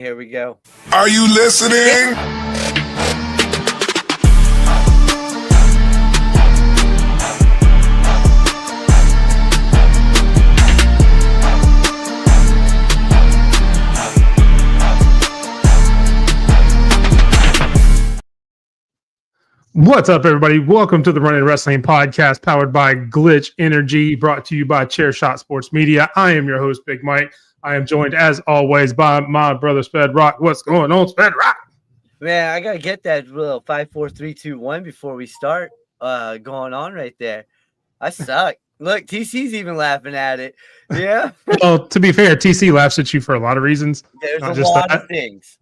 Here we go. Are you listening? What's up, everybody? Welcome to the Running Wrestling Podcast, powered by Glitch Energy, brought to you by Chairshot Sports Media. I am your host, Bigmike. I am joined, as always, by my brother, Sped Rock. What's going on, Sped Rock? Man, I got to get that little 5, 4, 3, 2, 1 before we start going on right there. I suck. Look, TC's even laughing at it. Yeah. Well, to be fair, TC laughs at you for a lot of reasons. There's a lot of things.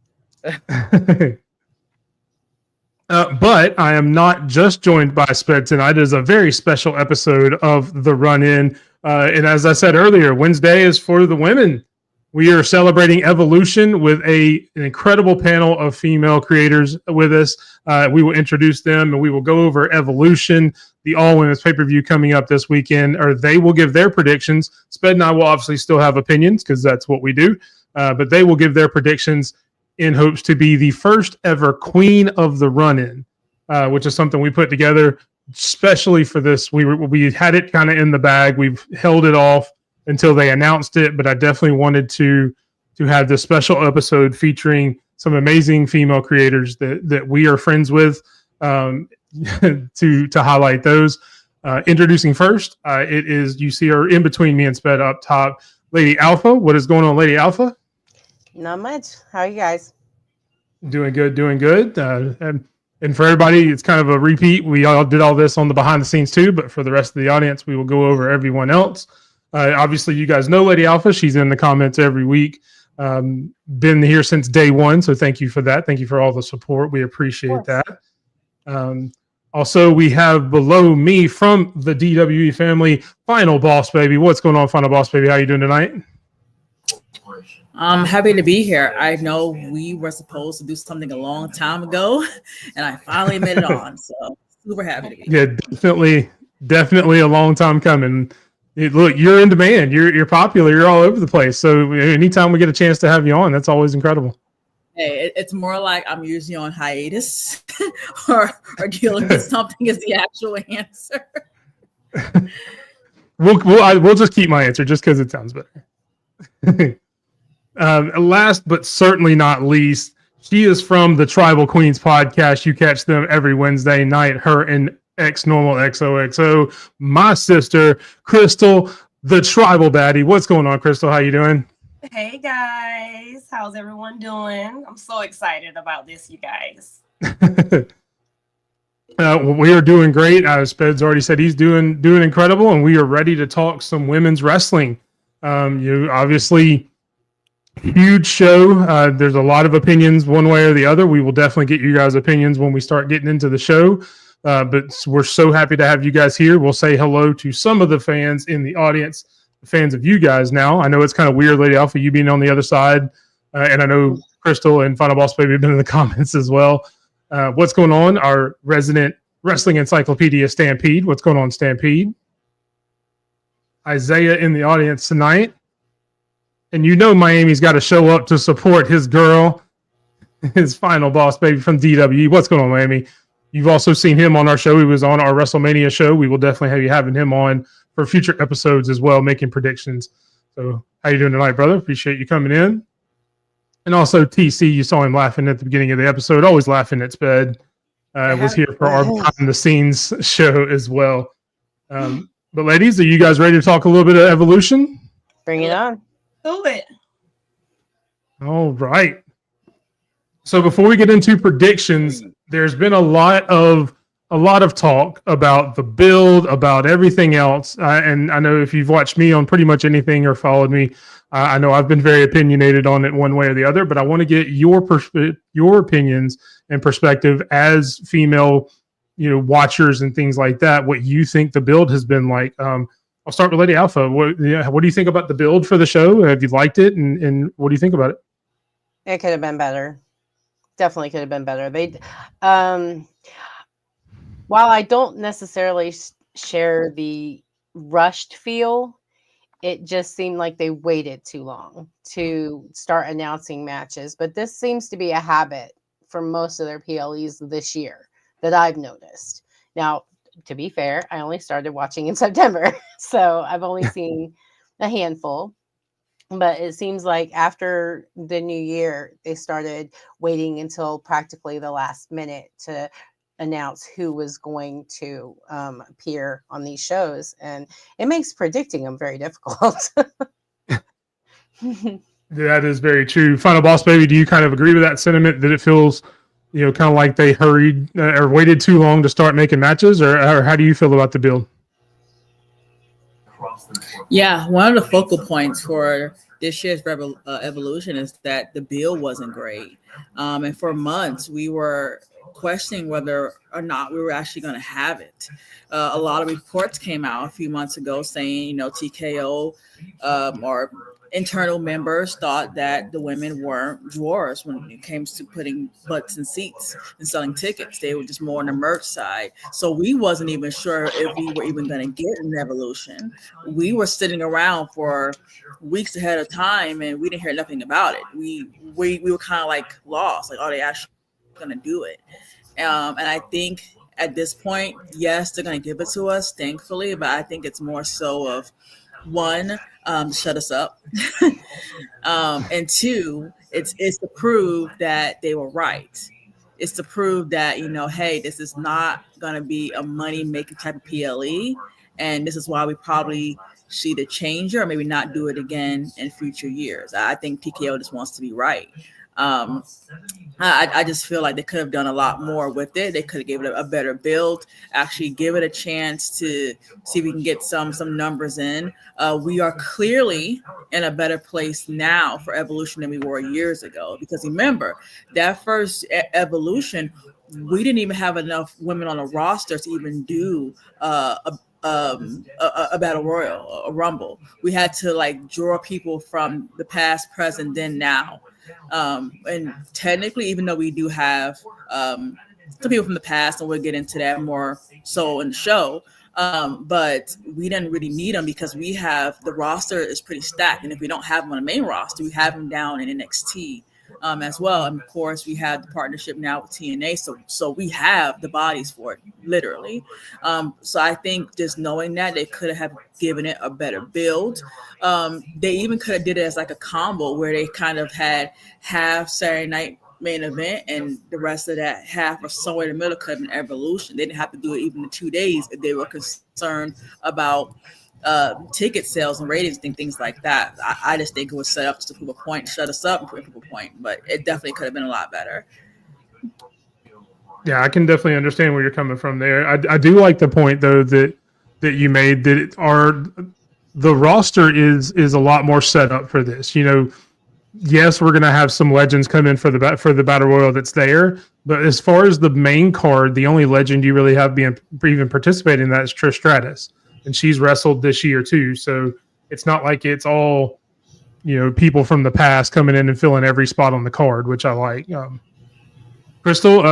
But I am not just joined by Sped tonight. It is a very special episode of The Run-In. And as I said earlier, Wednesday is for the women. We are celebrating Evolution with an incredible panel of female creators with us. We will introduce them and we will go over Evolution, the all-women's pay-per-view coming up this weekend, or they will give their predictions. Sped and I will obviously still have opinions because that's what we do. But they will give their predictions in hopes to be the first ever Queen of the Run-In, which is something we put together especially for this. We had it kind of in the bag. We've held it off until they announced it, but I definitely wanted to have this special episode featuring some amazing female creators that we are friends with, to highlight those. Introducing first, it is, you see her in between me and Sped up top, Lady Alpha. What is going on, Lady Alpha? Not much. How are you guys? Doing good. And for everybody, it's kind of a repeat. We all did all this on the behind the scenes too, but for the rest of the audience, we will go over everyone else. Obviously, you guys know Lady Alpha. She's in the comments every week. Been here since day one, so thank you for that. Thank you for all the support. We appreciate that. Also, we have below me from the DWE family, Final Boss Baby. What's going on, Final Boss Baby? How you doing tonight? I'm happy to be here. I know we were supposed to do something a long time ago, and I finally made it on. So super happy to be here. Yeah, definitely a long time coming. Look, you're in demand. You're popular. You're all over the place. So anytime we get a chance to have you on, that's always incredible. Hey, it's more like I'm usually on hiatus or dealing with something is the actual answer. We'll just keep my answer just because it sounds better. Last but certainly not least, she is from the Tribal Queens podcast. You catch them every Wednesday night. Her and X-Normal XOXO, my sister, Crystal, the Tribal Baddie. What's going on, Crystal? How you doing? Hey guys, how's everyone doing? I'm so excited about this, you guys. We are doing great. Sped's already said he's doing incredible, and we are ready to talk some women's wrestling. You obviously, huge show. There's a lot of opinions one way or the other. We will definitely get you guys' opinions when we start getting into the show. But we're so happy to have you guys here. We'll say hello to some of the fans in the audience, fans of you guys now. I know it's kind of weird, Lady Alpha, you being on the other side. And I know Crystal and Final Boss Baby have been in the comments as well. What's going on? Our resident wrestling encyclopedia, Stampede. What's going on, Stampede? Isaiah in the audience tonight. And you know Miami's got to show up to support his girl, his Final Boss Baby from DWE. What's going on, Miami? You've also seen him on our show. He was on our WrestleMania show. We will definitely having him on for future episodes as well, making predictions. So how you doing tonight, brother? Appreciate you coming in. And also TC, you saw him laughing at the beginning of the episode, always laughing at Sped. Was here for our behind the scenes show as well. But ladies, are you guys ready to talk a little bit of Evolution? Bring it on. Do it. All right. So before we get into predictions, there's been a lot of talk about the build, about everything else. And I know if you've watched me on pretty much anything or followed me, I know I've been very opinionated on it one way or the other, but I want to get your opinions and perspective as female, watchers and things like that, what you think the build has been like. I'll start with Lady Alpha. What do you think about the build for the show? Have you liked it? And what do you think about it? It could have been better. Definitely could have been better. While I don't necessarily share the rushed feel, it just seemed like they waited too long to start announcing matches. But this seems to be a habit for most of their PLEs this year that I've noticed. Now, to be fair, I only started watching in September, so I've only seen a handful. But it seems like after the new year, they started waiting until practically the last minute to announce who was going to appear on these shows. And it makes predicting them very difficult. That is very true. Final Boss Baby, do you kind of agree with that sentiment that it feels, kind of like they hurried or waited too long to start making matches, or how do you feel about the build? Yeah, one of the focal points for this year's Evolution is that the build wasn't great. And for months, we were questioning whether or not we were actually going to have it. A lot of reports came out a few months ago saying, TKO or internal members thought that the women weren't drawers when it came to putting butts in seats and selling tickets. They were just more on the merch side. So we wasn't even sure if we were even going to get an Evolution. We were sitting around for weeks ahead of time and we didn't hear nothing about it. We were kind of like lost, like, are they actually going to do it? And I think at this point, yes, they're going to give it to us, thankfully, but I think it's more so of one, shut us up. And two, it's to prove that they were right. It's to prove that, hey, this is not going to be a money-making type of PLE. And this is why we probably see the change or maybe not do it again in future years. I think TKO just wants to be right. I just feel like they could have done a lot more with it. They could have given it a better build, actually give it a chance to see if we can get some numbers in. We are clearly in a better place now for Evolution than we were years ago. Because remember, that first Evolution, we didn't even have enough women on the roster to even do a battle royal, a rumble. We had to draw people from the past, present, then, now. And technically, even though we do have some people from the past, and we'll get into that more so in the show, but we didn't really need them because we have the roster is pretty stacked. And if we don't have them on the main roster, we have them down in NXT as well. And of course, we have the partnership now with TNA. So we have the bodies for it, literally. So I think just knowing that, they could have given it a better build. They even could have did it as like a combo where they kind of had half Saturday night main event and the rest of that half or somewhere in the middle could have been Evolution. They didn't have to do it even in 2 days if they were concerned about ticket sales and ratings and things like that. I just think it was set up to prove a point, shut us up and prove a point, but it definitely could have been a lot better. Yeah, I can definitely understand where you're coming from there. I do like the point though that you made that the roster is a lot more set up for this. Yes, we're going to have some legends come in for the battle royal that's there, but as far as the main card, the only legend you really have even participating in that is Trish Stratus, and she's wrestled this year too. So it's not like it's all people from the past coming in and filling every spot on the card, which I like. Crystal,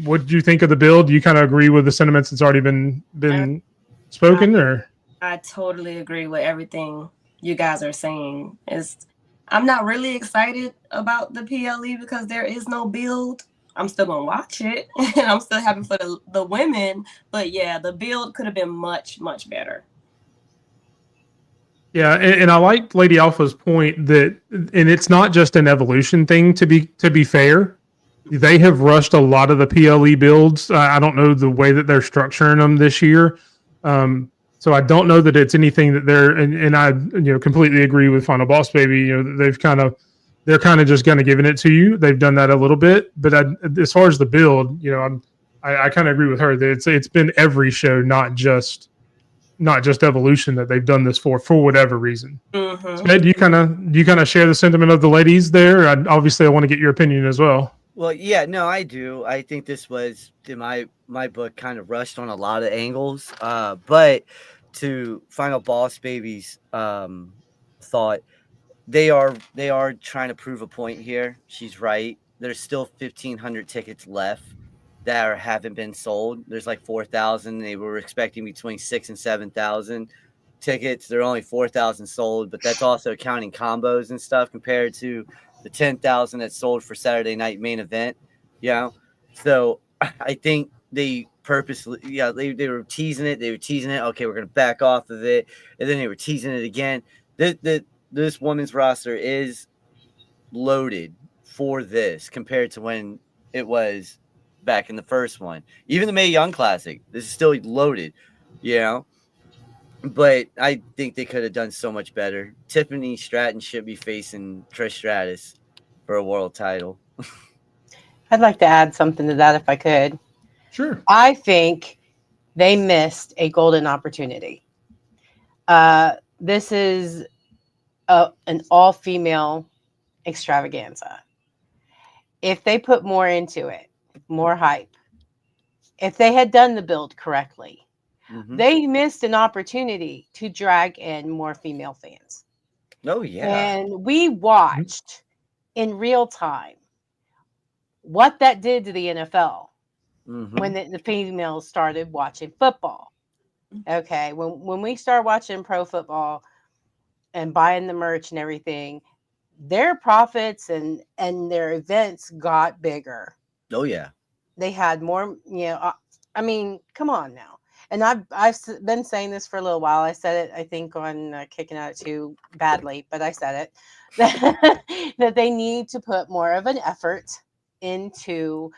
what do you think of the build? Do you kind of agree with the sentiments that's already been spoken, or? I totally agree with everything you guys are saying. I'm not really excited about the PLE because there is no build. I'm still gonna watch it, and I'm still happy for the women. But yeah, the build could have been much, much better. Yeah, and I like Lady Alpha's point that, and it's not just an Evolution thing. To be fair, they have rushed a lot of the PLE builds. I don't know the way that they're structuring them this year. So I don't know that it's anything that and I completely agree with Final Boss Baby. They're kind of just kind of giving it to you. They've done that a little bit, but as far as the build, I kind of agree with her that it's been every show, not just Evolution, that they've done this for whatever reason. Mm-hmm. Sped, do you kind of share the sentiment of the ladies there? Obviously, I want to get your opinion as well. Well, yeah, no, I do. I think this was, in my book, kind of rushed on a lot of angles. But to Final Boss Baby's thought, they are trying to prove a point here. She's right. There's still 1,500 tickets left that haven't been sold. There's like 4,000. They were expecting between 6,000 and 7,000. tickets. They're only 4,000 sold, but that's also counting combos and stuff compared to the 10,000 that sold for Saturday night main event. You know, so I think they purposely, they were teasing it. They were teasing it. Okay, we're gonna back off of it, and then they were teasing it again. This women's roster is loaded for this compared to when it was back in the first one. Even the Mae Young Classic, this is still loaded, you know. But I think they could have done so much better. Tiffany Stratton should be facing Trish Stratus for a world title. I'd like to add something to that if I could. Sure. I think they missed a golden opportunity. This is an all-female extravaganza. If they put more into it, more hype, if they had done the build correctly, they missed an opportunity to drag in more female fans. Oh, yeah. And we watched in real time what that did to the NFL when the females started watching football. Okay, when we started watching pro football and buying the merch and everything, their profits and their events got bigger. Oh, yeah. They had more, I mean, come on now. And I've been saying this for a little while. I said it, I think, on Kicking At It Too badly, but I said it, that they need to put more of an effort into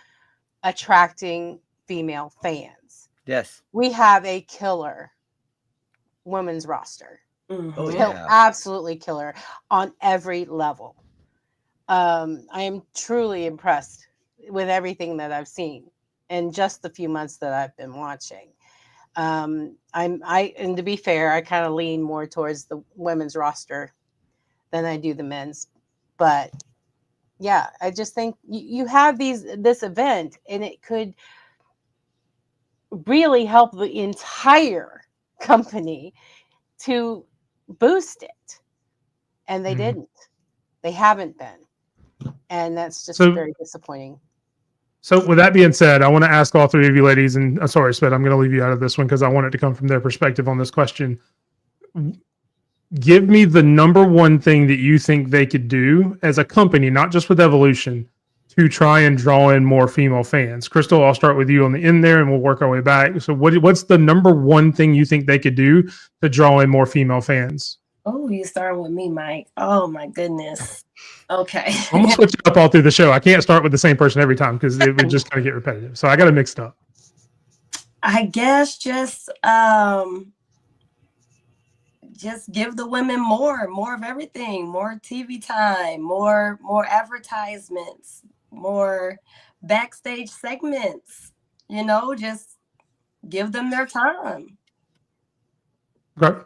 attracting female fans. Yes. We have a killer women's roster. Oh, yeah. Absolutely killer on every level. I am truly impressed with everything that I've seen in just the few months that I've been watching. And to be fair, I kind of lean more towards the women's roster than I do the men's. But yeah, I just think you have this event, and it could really help the entire company to boost it. And they didn't. They haven't been. And that's just very disappointing. So with that being said, I want to ask all three of you ladies, and sorry, Sped, I'm going to leave you out of this one because I want it to come from their perspective on this question. Give me the number one thing that you think they could do as a company, not just with Evolution, to try and draw in more female fans. Crystal, I'll start with you on the end there, and we'll work our way back. So what's the number one thing you think they could do to draw in more female fans? Oh, you starting with me, Mike. Oh, my goodness. Okay. I'm going to switch it up all through the show. I can't start with the same person every time because it would just kind of get repetitive. So I got it mixed up. I guess just give the women more of everything, more TV time, more advertisements, more backstage segments, just give them their time. Okay.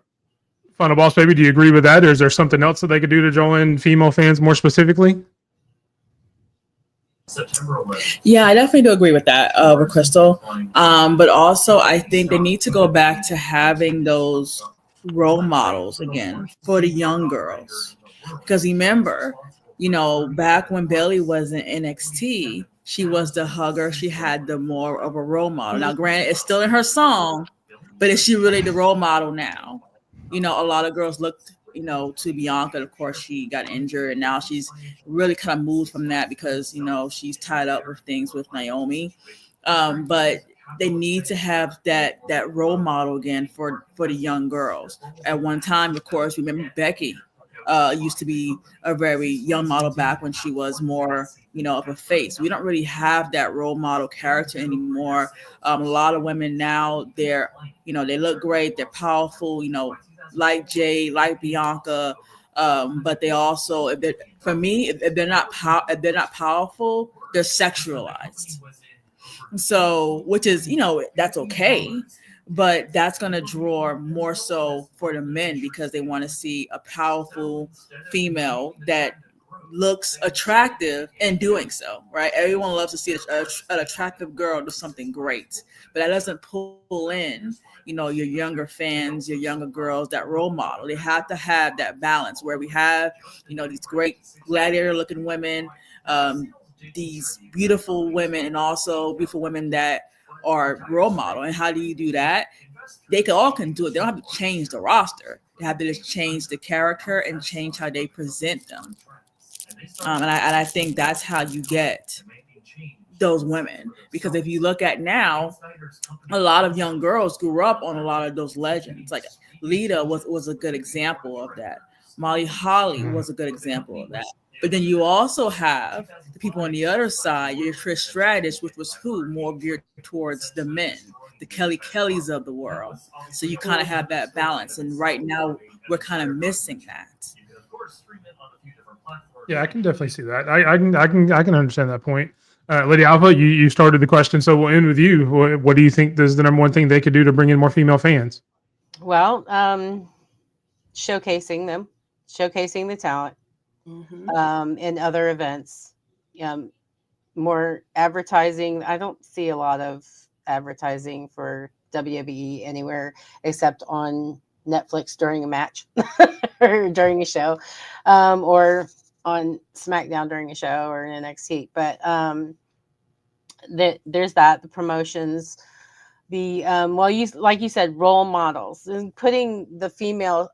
Final Boss Baby, do you agree with that? Or is there something else that they could do to draw in female fans more specifically? Yeah, I definitely do agree with that, with Crystal. But also, I think they need to go back to having those role models again for the young girls. Because remember, back when Bayley was in NXT, she was the hugger. She had the more of a role model. Now, granted, it's still in her song, but is she really the role model now? A lot of girls looked, to Bianca. Of course, she got injured, and now she's really kind of moved from that because, she's tied up with things with Naomi. But they need to have that role model again for the young girls. At one time, of course, remember Becky used to be a very young model back when she was more, of a face. We don't really have that role model character anymore. A lot of women now, they're, they look great, they're powerful, like Jay, like Bianca, but they also, if they're not powerful, they're sexualized. So, which is, that's okay, but that's going to draw more so for the men because they want to see a powerful female that looks attractive in doing so, right? Everyone loves to see an attractive girl do something great, but that doesn't pull in, your younger fans, your younger girls, that role model. They have to have that balance where we have, these great gladiator-looking women, these beautiful women, and also beautiful women that or role model. And how do you do that? They can do it. They don't have to change the roster. They have to just change the character and change how they present them. And I think that's how you get those women, because if you look at now, a lot of young girls grew up on a lot of those legends. Like Lita was a good example of that. Molly Holly was a good example of that. But then you also have the people on the other side, your Trish Stratus, which was more geared towards the men, the Kelly Kellys of the world. So you kind of have that balance. And right now we're kind of missing that. Yeah, I can definitely see that. I can understand that point. Lady Alpha, you started the question, so we'll end with you. What do you think is the number one thing they could do to bring in more female fans? Well, showcasing them, showcasing the talent, in other events, more advertising. I don't see a lot of advertising for WWE anywhere except on Netflix during a match or during a show, or on SmackDown during a show or in NXT. But there's that, the promotions, the like you said, role models, and putting the female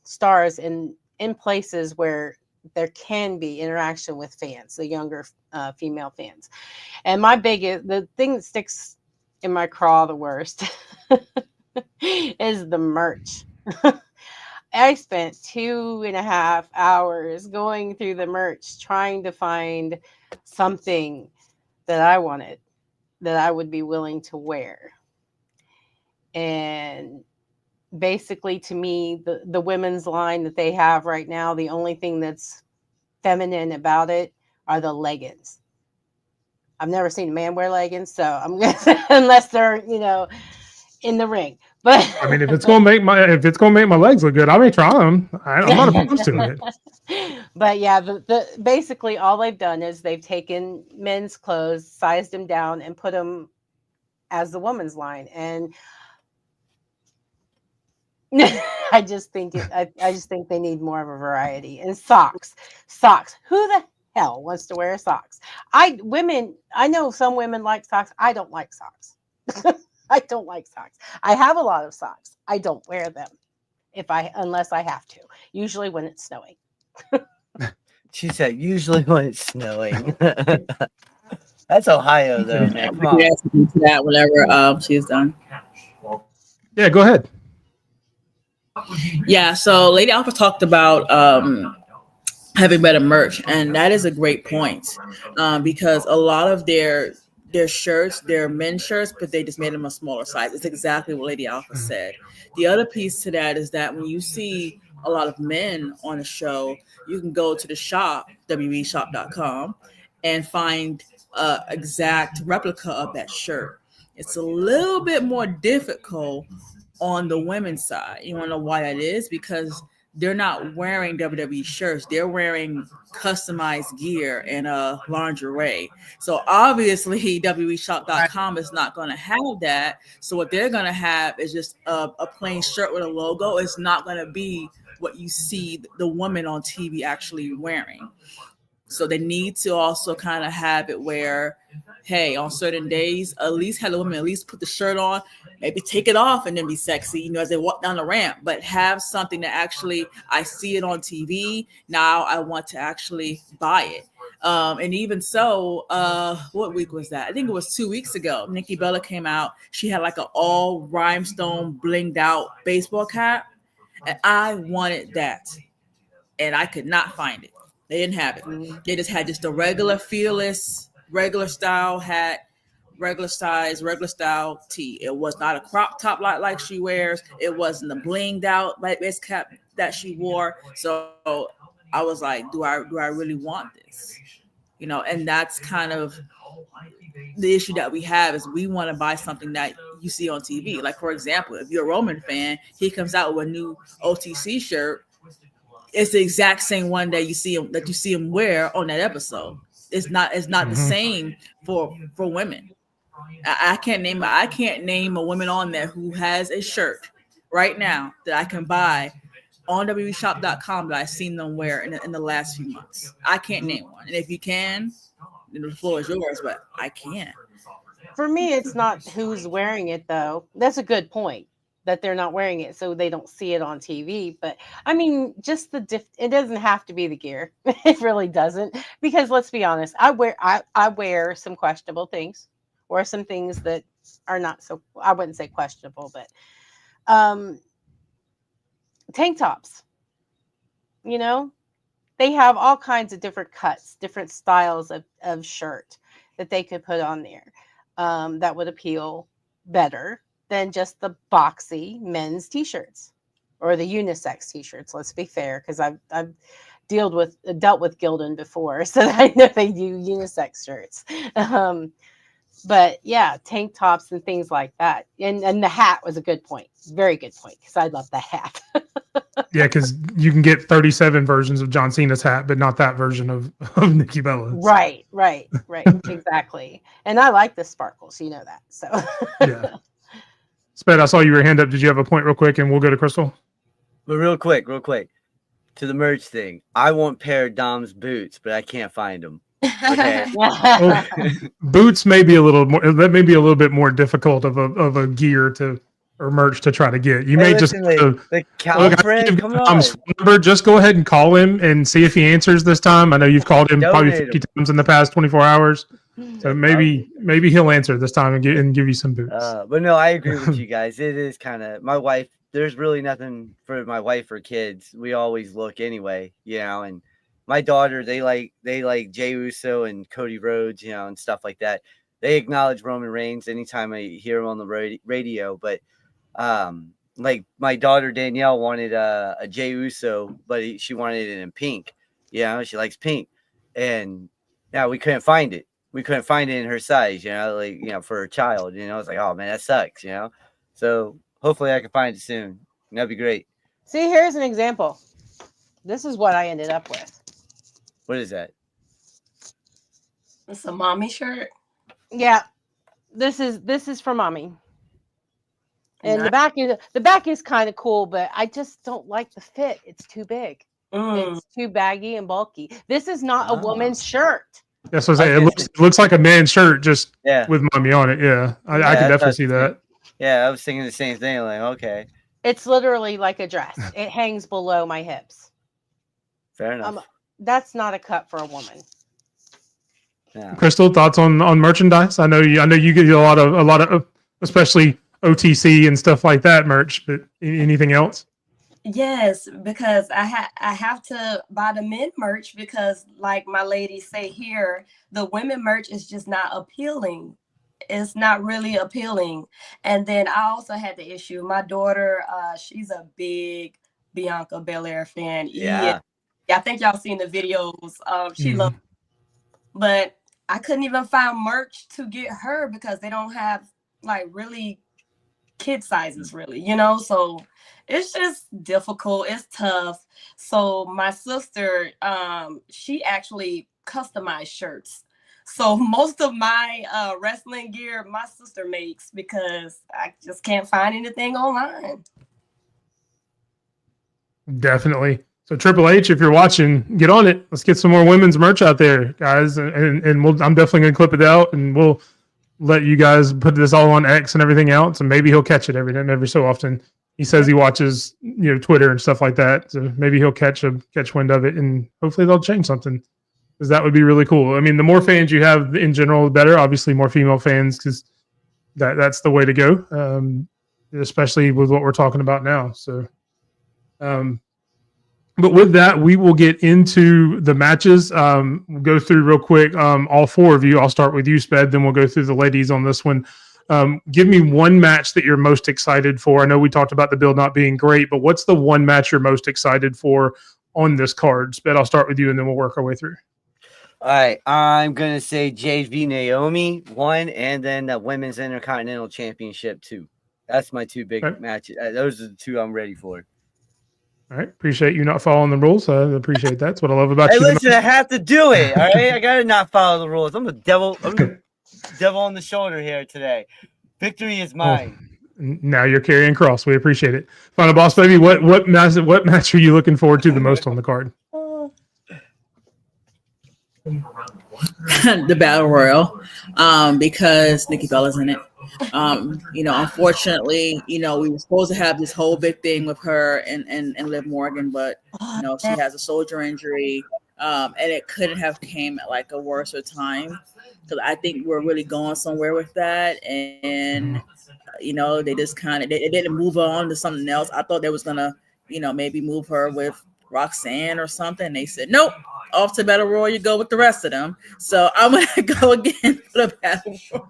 stars in places where there can be interaction with fans, the younger female fans. And the thing that sticks in my craw the worst is the merch. I spent 2.5 hours going through the merch trying to find something that I wanted, that I would be willing to wear. And basically, to me, the women's line that they have right now, the only thing that's feminine about it are the leggings. I've never seen a man wear leggings, so I'm gonna unless they're in the ring. But I mean, if it's gonna make my legs look good, I may try them. I'm not opposed to it. But yeah, basically all they've done is they've taken men's clothes, sized them down, and put them as the woman's line. And I just think they need more of a variety. And socks. Who the hell wants to wear socks? I know some women like socks. I don't like socks. I don't like socks. I have a lot of socks. I don't wear them unless I have to. Usually when it's snowing. She said, usually when it's snowing. That's Ohio, though, man. Come on. To that whenever she's done. Yeah, go ahead. Yeah, so Lady Alpha talked about having better merch, and that is a great point, because a lot of their shirts, they're men's shirts, but they just made them a smaller size. It's exactly what Lady Alpha said. The other piece to that is that when you see a lot of men on a show, you can go to the shop, WWEshop.com, and find an exact replica of that shirt. It's a little bit more difficult on the women's side. You want to know why that is? Because they're not wearing WWE shirts. They're wearing customized gear and lingerie. So obviously WWEshop.com is not going to have that. So what they're going to have is just a plain shirt with a logo. It's not going to be what you see the woman on TV actually wearing. So they need to also kind of have it where, hey, on certain days, at least have the women at least put the shirt on, maybe take it off and then be sexy, as they walk down the ramp, but have something that actually, I see it on TV. Now I want to actually buy it. And even so, what week was that? I think it was 2 weeks ago. Nikki Bella came out. She had like an all rhinestone blinged out baseball cap. And I wanted that. And I could not find it. They didn't have it. They just had just a regular fearless, regular style hat, regular size, regular style tee. It was not a crop top like she wears. It wasn't a blinged out base cap that she wore. So I was like, do I really want this? And that's kind of the issue that we have, is we want to buy something that you see on TV. Like, for example, if you're a Roman fan, he comes out with a new OTC shirt. It's the exact same one that you see him wear on that episode. It's not the same for women. I can't name a woman on there who has a shirt right now that I can buy on WWEshop.com that I've seen them wear in the last few months. I can't name one. And if you can, then the floor is yours, but I can't. For me, it's not who's wearing it, though. That's a good point that they're not wearing it so they don't see it on TV. But I mean, just it doesn't have to be the gear. It really doesn't. Because let's be honest, I wear some questionable things or some things that are not so, I wouldn't say questionable, but tank tops, you know, they have all kinds of different cuts, different styles of shirt that they could put on there that would appeal better than just the boxy men's t-shirts or the unisex t-shirts. Let's be fair, because I've dealt with Gildan before, so I know they do unisex shirts. But yeah, tank tops and things like that. And the hat was a good point. Very good point, because I love the hat. Yeah, because you can get 37 versions of John Cena's hat, but not that version of Nikki Bella's. Right. Exactly. And I like the sparkles, you know that. So yeah. Sped, I saw your hand up. Did you have a point real quick? And we'll go to Crystal. But real quick, to the merch thing. I want a pair of Dom's boots, but I can't find them. Okay. Well, boots may be a little more. That may be a little bit more difficult of a gear or merch to try to get. You may just the Calfred. Come on. Number, just go ahead and call him and see if he answers this time. I know you've called him probably 50 times in the past 24 hours. So maybe he'll answer this time and give you some boots. But no, I agree with you guys. It is kind of my wife. There's really nothing for my wife or kids. We always look anyway, you know. And my daughter, they like Jey Uso and Cody Rhodes, you know, and stuff like that. They acknowledge Roman Reigns anytime I hear him on the radio. But like my daughter Danielle wanted a Jey Uso, but she wanted it in pink. You know, she likes pink, and now we couldn't find it. We couldn't find it in her size, you know, like, you know, for her child, you know. It's like, oh man, that sucks, you know. So hopefully I can find it soon. That'd be great. See, here's an example. This is what I ended up with. What is that? It's a mommy shirt. Yeah, this is for mommy. And the back is kind of cool, but I just don't like the fit. It's too big. It's too baggy and bulky. This is not a woman's shirt. That's what I'm saying. It looks like a man's shirt just with mommy on it. Yeah, I can definitely see that. Yeah, I was thinking the same thing. Like, okay. It's literally like a dress. It hangs below my hips. Fair enough. That's not a cut for a woman. Yeah. Crystal, thoughts on merchandise? I know you get a lot of especially OTC and stuff like that merch, but anything else? Yes, because I have to buy the men merch because, like my ladies say here, the women merch is just not appealing. It's not really appealing. And then I also had the issue. My daughter, she's a big Bianca Belair fan. Yeah, I think y'all seen the videos. She loves, but I couldn't even find merch to get her because they don't have like really kid sizes, really, you know. So it's just difficult. It's tough. So my sister, she actually customized shirts. So most of my wrestling gear, my sister makes because I just can't find anything online. Definitely. So Triple H, if you're watching, get on it. Let's get some more women's merch out there, guys. And I'm definitely going to clip it out, and we'll let you guys put this all on X and everything else, and maybe he'll catch it every so often. He says he watches, you know, Twitter and stuff like that. So maybe he'll catch wind of it, and hopefully they'll change something, because that would be really cool. I mean, the more fans you have in general, the better. Obviously, more female fans, because that's the way to go, especially with what we're talking about now. So, but with that, we will get into the matches. We'll go through real quick, all four of you. I'll start with you, Sped, then we'll go through the ladies on this one. Give me one match that you're most excited for. I know we talked about the build not being great, but what's the one match you're most excited for on this card? Sped, I'll start with you, and then we'll work our way through. All right, I'm going to say Jade v. Naomi, 1, and then the Women's Intercontinental Championship, 2. That's my two big matches. Those are the two I'm ready for. All right. Appreciate you not following the rules. I appreciate that. That's what I love about you. Hey, listen, I have to do it. All right. I got to not follow the rules. I'm the devil. I'm the devil on the shoulder here today. Victory is mine. Now you're carrying cross. We appreciate it. Final boss, baby. What match are you looking forward to the most on the card? the Battle Royal, because Nikki Bella's in it. Unfortunately, we were supposed to have this whole big thing with her and Liv Morgan, but she has a shoulder injury, and it couldn't have came at like a worse time, because I think we're really going somewhere with that, and they just kind of they didn't move on to something else. I thought they was gonna maybe move her with Roxanne or something. They said nope. Off to Battle Royal, you go with the rest of them. So I'm gonna go again for the Battle Royal.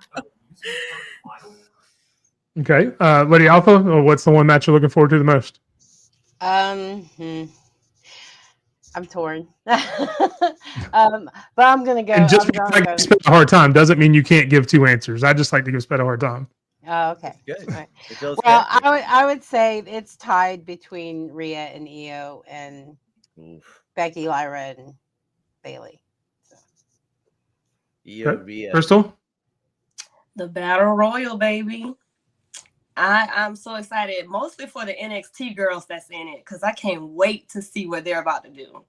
Okay, Lady Alpha, what's the one match you're looking forward to the most? I'm torn, but I'm gonna go. And just because I give Sped a hard time doesn't mean you can't give two answers. I just like to give Sped a hard time. Oh, okay. Good. Right. Well, I would say it's tied between Rhea and Io and Becky, Lyra, and Bailey. Io, Rhea. Crystal? The Battle Royal, baby. I'm so excited, mostly for the NXT girls that's in it, because I can't wait to see what they're about to do.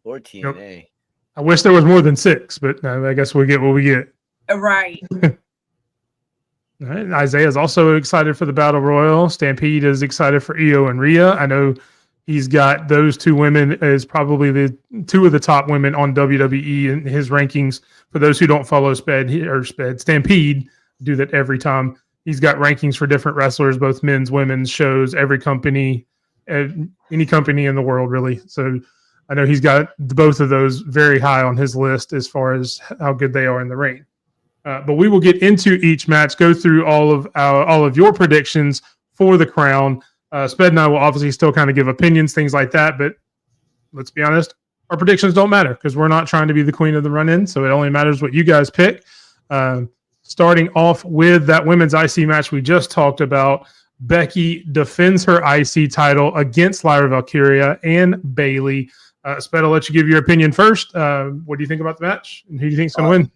Or TNA. Yep. I wish there was more than 6, but I guess we get what we get. Right. All right. Isaiah's also excited for the Battle Royal. Stampede is excited for Io and Rhea. I know he's got those two women as probably the two of the top women on WWE in his rankings. For those who don't follow Stampede, do that every time. He's got rankings for different wrestlers, both men's, women's shows, every company, any company in the world, really. So I know he's got both of those very high on his list as far as how good they are in the ring. But we will get into each match, go through all of your predictions for the crown. Sped and I will obviously still kind of give opinions, things like that. But let's be honest, our predictions don't matter because we're not trying to be the queen of the run-in. So it only matters what you guys pick. Starting off with that women's IC match we just talked about, Becky defends her IC title against Lyra Valkyria and Bailey. Sped, I'll let you give your opinion first. What do you think about the match? And who do you think is going to win?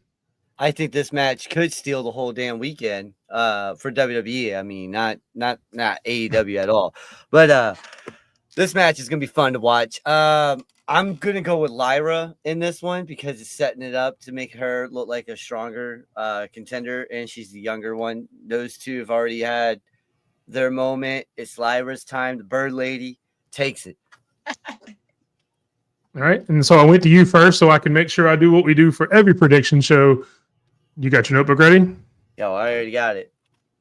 I think this match could steal the whole damn weekend for WWE. I mean, not AEW at all. But this match is going to be fun to watch. I'm going to go with Lyra in this one because it's setting it up to make her look like a stronger contender, and she's the younger one. Those two have already had their moment. It's Lyra's time. The Bird Lady takes it. All right. And so I went to you first so I can make sure I do what we do for every prediction show. You got your notebook ready? Yo, I already got it.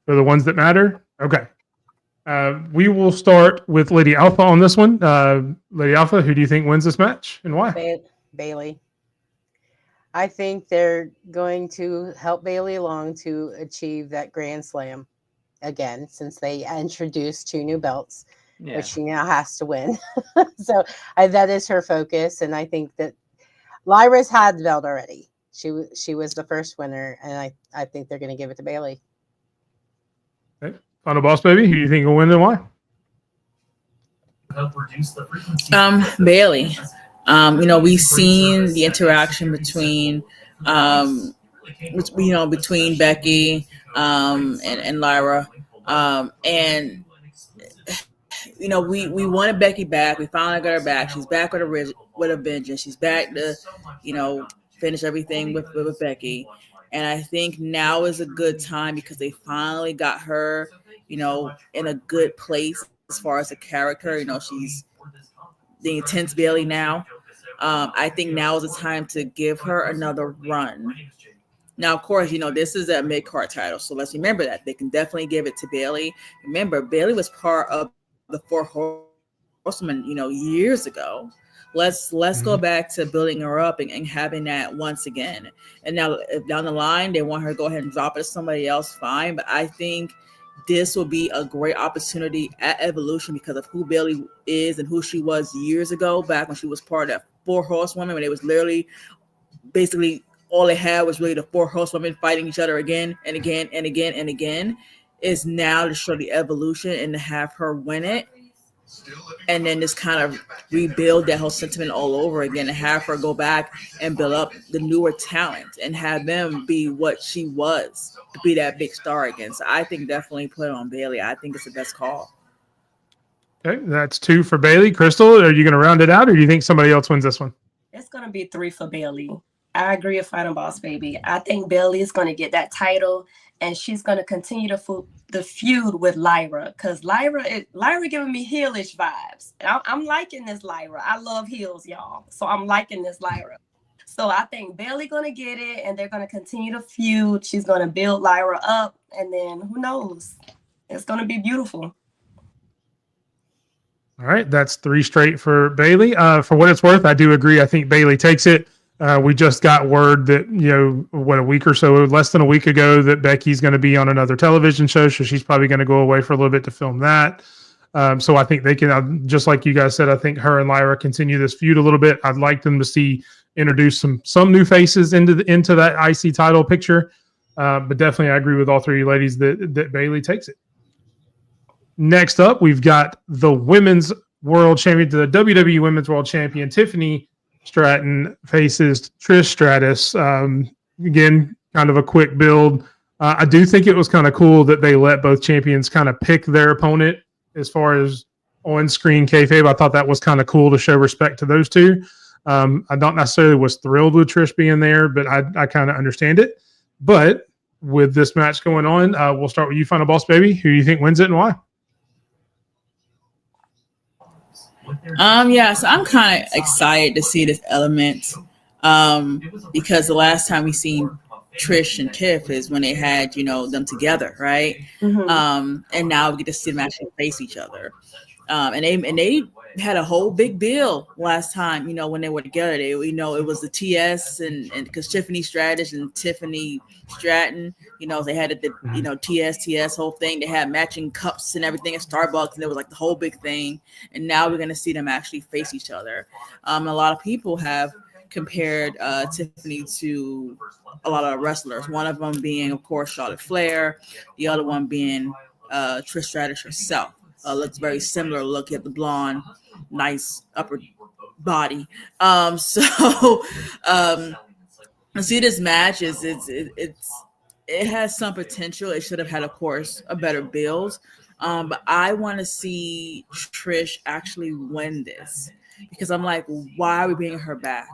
For the ones that matter? Okay. We will start with Lady Alpha on this one. Lady Alpha, who do you think wins this match and why? Bailey. I think they're going to help Bailey along to achieve that Grand Slam again, since they introduced 2 new belts, which she now has to win. So that is her focus. And I think that Lyra's had the belt already. She was the first winner, and I think they're going to give it to Bailey. Okay. Final boss, baby. Who do you think will win and why? Bailey. We've seen the interaction between Becky and Lyra, and we wanted Becky back. We finally got her back. She's back with a vengeance. She's back to finish everything with Becky, and I think now is a good time because they finally got her in a good place as far as a character. She's the intense Bailey now. I think now is the time to give her another run. Now, of course, this is a mid-card title, so let's remember that they can definitely give it to Bailey. Remember, Bailey was part of the 4 Horsemen, years ago. Let's go back to building her up and having that once again. And now, if down the line they want her to go ahead and drop it to somebody else, fine. But I think this will be a great opportunity at Evolution because of who Bailey is and who she was years ago, back when she was part of that 4 Horsewomen, when it was literally basically all they had was really the 4 Horsewomen fighting each other again and again and again and again. Is now to show the evolution and to have her win it. And then just kind of rebuild that whole sentiment all over again and have her go back and build up the newer talent and have them be what she was to be that big star again. So I think definitely put it on Bailey. I think it's the best call. Okay, that's 2 for Bailey. Crystal, are you going to round it out or do you think somebody else wins this one? It's going to be 3 for Bailey. I agree with Final Boss Baby. I think Bailey is going to get that title, and she's going to continue the feud with Lyra, because Lyra giving me heelish vibes. And I'm liking this Lyra. I love heels, y'all. So I'm liking this Lyra. So I think Bailey going to get it, and they're going to continue to feud. She's going to build Lyra up, and then who knows? It's going to be beautiful. All right, that's 3 straight for Bailey. For what it's worth, I do agree. I think Bailey takes it. We just got word that, a week or so, less than a week ago, that Becky's going to be on another television show. So she's probably going to go away for a little bit to film that. So I think they can, just like you guys said, I think her and Lyra continue this feud a little bit. I'd like them to introduce some new faces into that IC title picture. But definitely I agree with all 3 ladies that Bailey takes it. Next up, we've got the Women's World Champion, the WWE Women's World Champion, Tiffany Stratton faces Trish Stratus. Again, kind of a quick build. I do think it was kind of cool that they let both champions kind of pick their opponent as far as on-screen kayfabe. I thought that was kind of cool to show respect to those two. I don't necessarily was thrilled with Trish being there, but I kind of understand it. But with this match going on, we'll start with you, Final Boss Baby. Who do you think wins it and why? So I'm kind of excited to see this element because the last time we seen Trish and Tiff is when they had them together, right? Mm-hmm. And now we get to see them actually face each other, and they had a whole big bill last time, when they were together. It was the TS and because Tiffany Stratton and Tiffany Stratton, they had the TS whole thing. They had matching cups and everything at Starbucks, and it was like the whole big thing. And now we're gonna see them actually face each other. A lot of people have compared Tiffany to a lot of wrestlers. One of them being, of course, Charlotte Flair. The other one being Trish Stratus herself. Looks very similar. Look at the blonde, nice upper body. See, this match it has some potential. It should have had, of course, a better build. But I want to see Trish actually win this because I'm like, why are we bringing her back?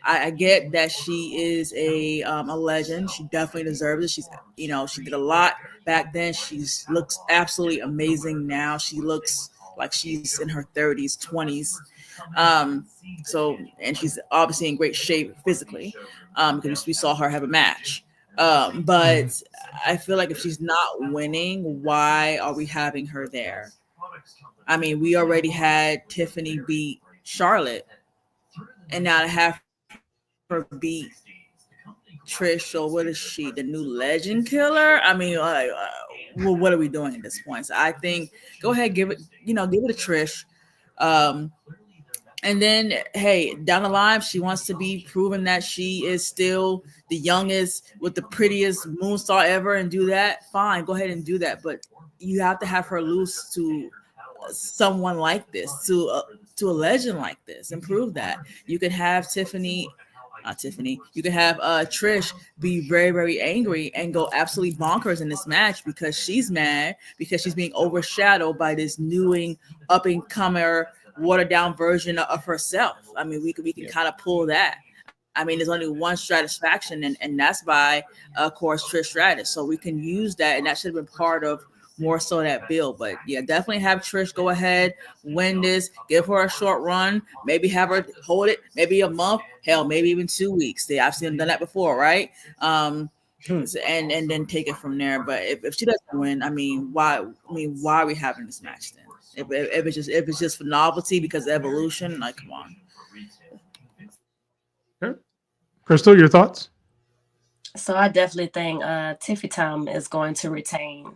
I get that she is a legend. She definitely deserves it. She's, she did a lot back then. She looks absolutely amazing now. She looks like she's in her 30s, 20s. And she's obviously in great shape physically because we saw her have a match. But I feel like if she's not winning, why are we having her there? I mean, we already had Tiffany beat Charlotte, and now to have her beat Trish. So what is she, the new legend killer? I mean, well, what are we doing at this point? So I think go ahead, give it to Trish. And then, hey, down the line, she wants to be proven that she is still the youngest with the prettiest moonstar ever and do that. Fine, go ahead and do that. But you have to have her lose to someone like this, to a legend like this, and prove that. You can have you can have Trish be very, very angry and go absolutely bonkers in this match because she's mad because she's being overshadowed by this new up-and-comer, watered-down version of herself. I mean, we can kind of pull that. I mean, there's only one Stratus faction, and that's by, of course, Trish Stratus. So we can use that, and that should have been part of more so that build. But yeah, definitely have Trish go ahead, win this, give her a short run, maybe have her hold it, maybe a month, hell, maybe even 2 weeks. I've seen them done that before, right? And then take it from there. But if she doesn't win, why are we having this match then? If it's just for novelty because of Evolution, like, come on. Okay. Crystal, your thoughts? So I definitely think Tiffy Tom is going to retain.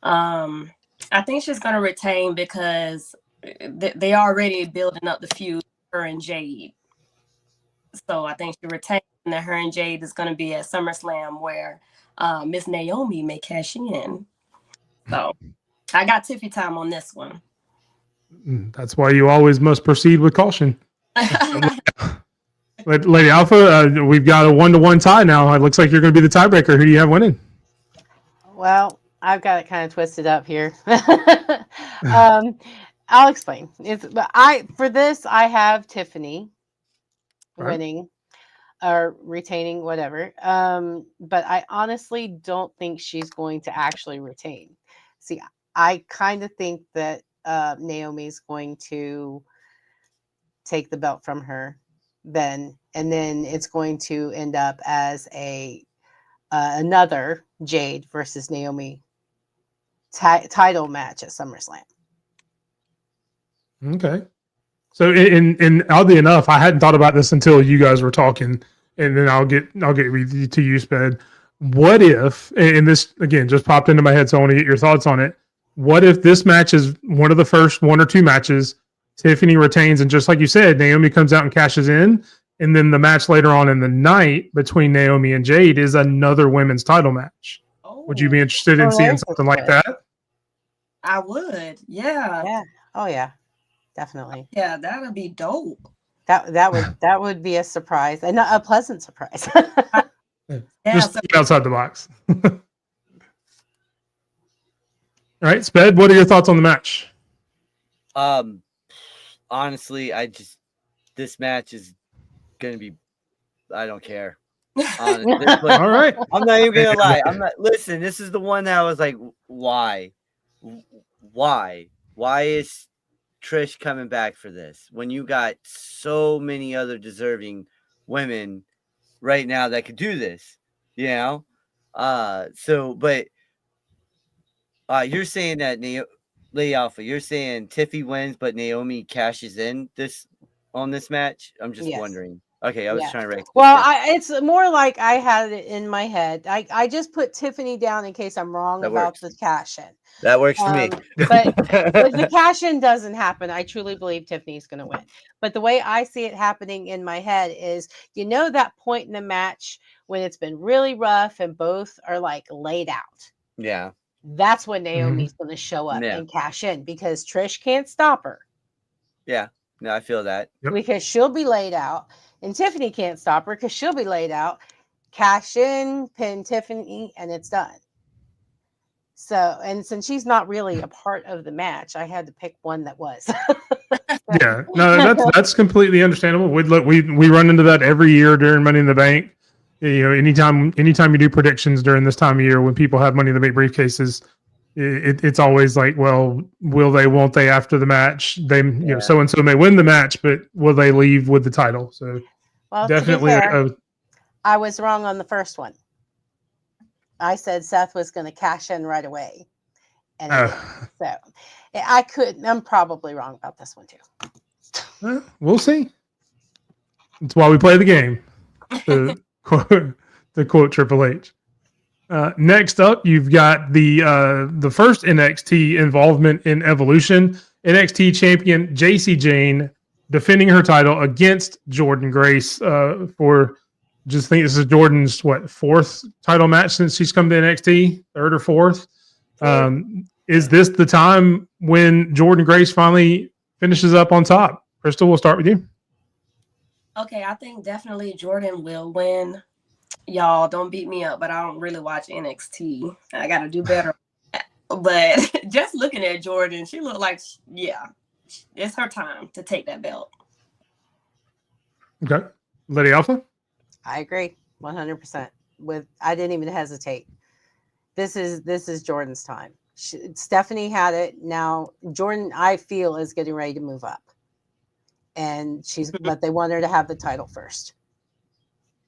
I think she's going to retain because they already building up the feud, her and Jade. So I think she retains, and that her and Jade is going to be at SummerSlam where Miss Naomi may cash in. So I got Tiffy Tom on this one. That's why you always must proceed with caution. Lady Alpha, we've got a 1-1 tie now. It looks like you're going to be the tiebreaker. Who do you have winning? Well, I've got it kind of twisted up here. I'll explain. I have Tiffany winning. or retaining, whatever. But I honestly don't think she's going to actually retain. See, I kind of think that Naomi's going to take the belt from her then, and then it's going to end up as a another Jade versus Naomi title match at SummerSlam. Okay. So in oddly enough, I hadn't thought about this until you guys were talking, and then I'll get to you, Sped. What if, and this again just popped into my head, so I want to get your thoughts on it. What if this match is one of the first one or two matches Tiffany retains, and just like you said, Naomi comes out and cashes in, and then the match later on in the night between Naomi and Jade is another women's title match? Oh, Would you be interested in seeing something like that? I would. Yeah. Yeah. Oh yeah. Definitely. Yeah, that would be dope. That would be a surprise, and a pleasant surprise. Just outside the box. All right, Sped, what are your thoughts on the match? Honestly, this match is gonna be. I don't care. All right, I'm not even gonna lie. Listen, this is the one that I was like, why is Trish coming back for this when you got so many other deserving women right now that could do this, you know? But you're saying that Lady Alpha, you're saying Tiffy wins, but Naomi cashes in on this match? I'm just wondering. Okay, I was trying to write. Well, it's more like I had it in my head. I just put Tiffany down in case I'm wrong about the cash in. That works for me. But if the cash in doesn't happen, I truly believe Tiffany's going to win. But the way I see it happening in my head is, that point in the match when it's been really rough and both are like laid out. Yeah. That's when Naomi's going to show up and cash in, because Trish can't stop her. Yeah. No, I feel that. Because she'll be laid out, and Tiffany can't stop her because she'll be laid out. Cash in, pin Tiffany, and it's done. So, and since she's not really a part of the match, I had to pick one that was. Yeah, no, that's completely understandable. We run into that every year during Money in the Bank. Anytime you do predictions during this time of year when people have Money in the Bank briefcases, it's always like, well, will they, won't they after the match? They, so and so may win the match, but will they leave with the title? So, definitely. I was wrong on the first one. I said Seth was going to cash in right away. And so I'm probably wrong about this one too. We'll see. That's why we play the game. To quote Triple H. Next up, you've got the first NXT involvement in Evolution. NXT champion Jacy Jayne defending her title against Jordynne Grace for. Just think this is Jordan's fourth title match since she's come to NXT, third or fourth. Is this the time when Jordynne Grace finally finishes up on top? Crystal, we'll start with you. Okay, I think definitely Jordynne will win. Y'all don't beat me up, but I don't really watch NXT. I got to do better. But just looking at Jordynne, she looked like, it's her time to take that belt. Okay, Lady Alpha. I agree 100%. I didn't even hesitate. This is Jordynne's time. Stephanie had it. Now Jordynne, I feel, is getting ready to move up, and but they want her to have the title first.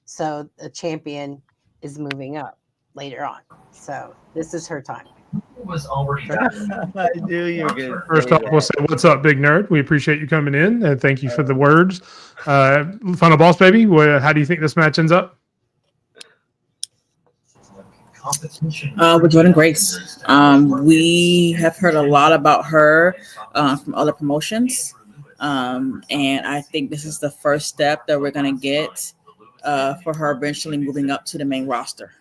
So the champion is moving up later on. So this is her time. Was already I knew you were good. First off, we'll say what's up, Big Nerd. We appreciate you coming in, and thank you for the words. Final Boss Baby, how do you think this match ends up? With Jordynne Grace. We have heard a lot about her from other promotions, and I think this is the first step that we're going to get for her eventually moving up to the main roster.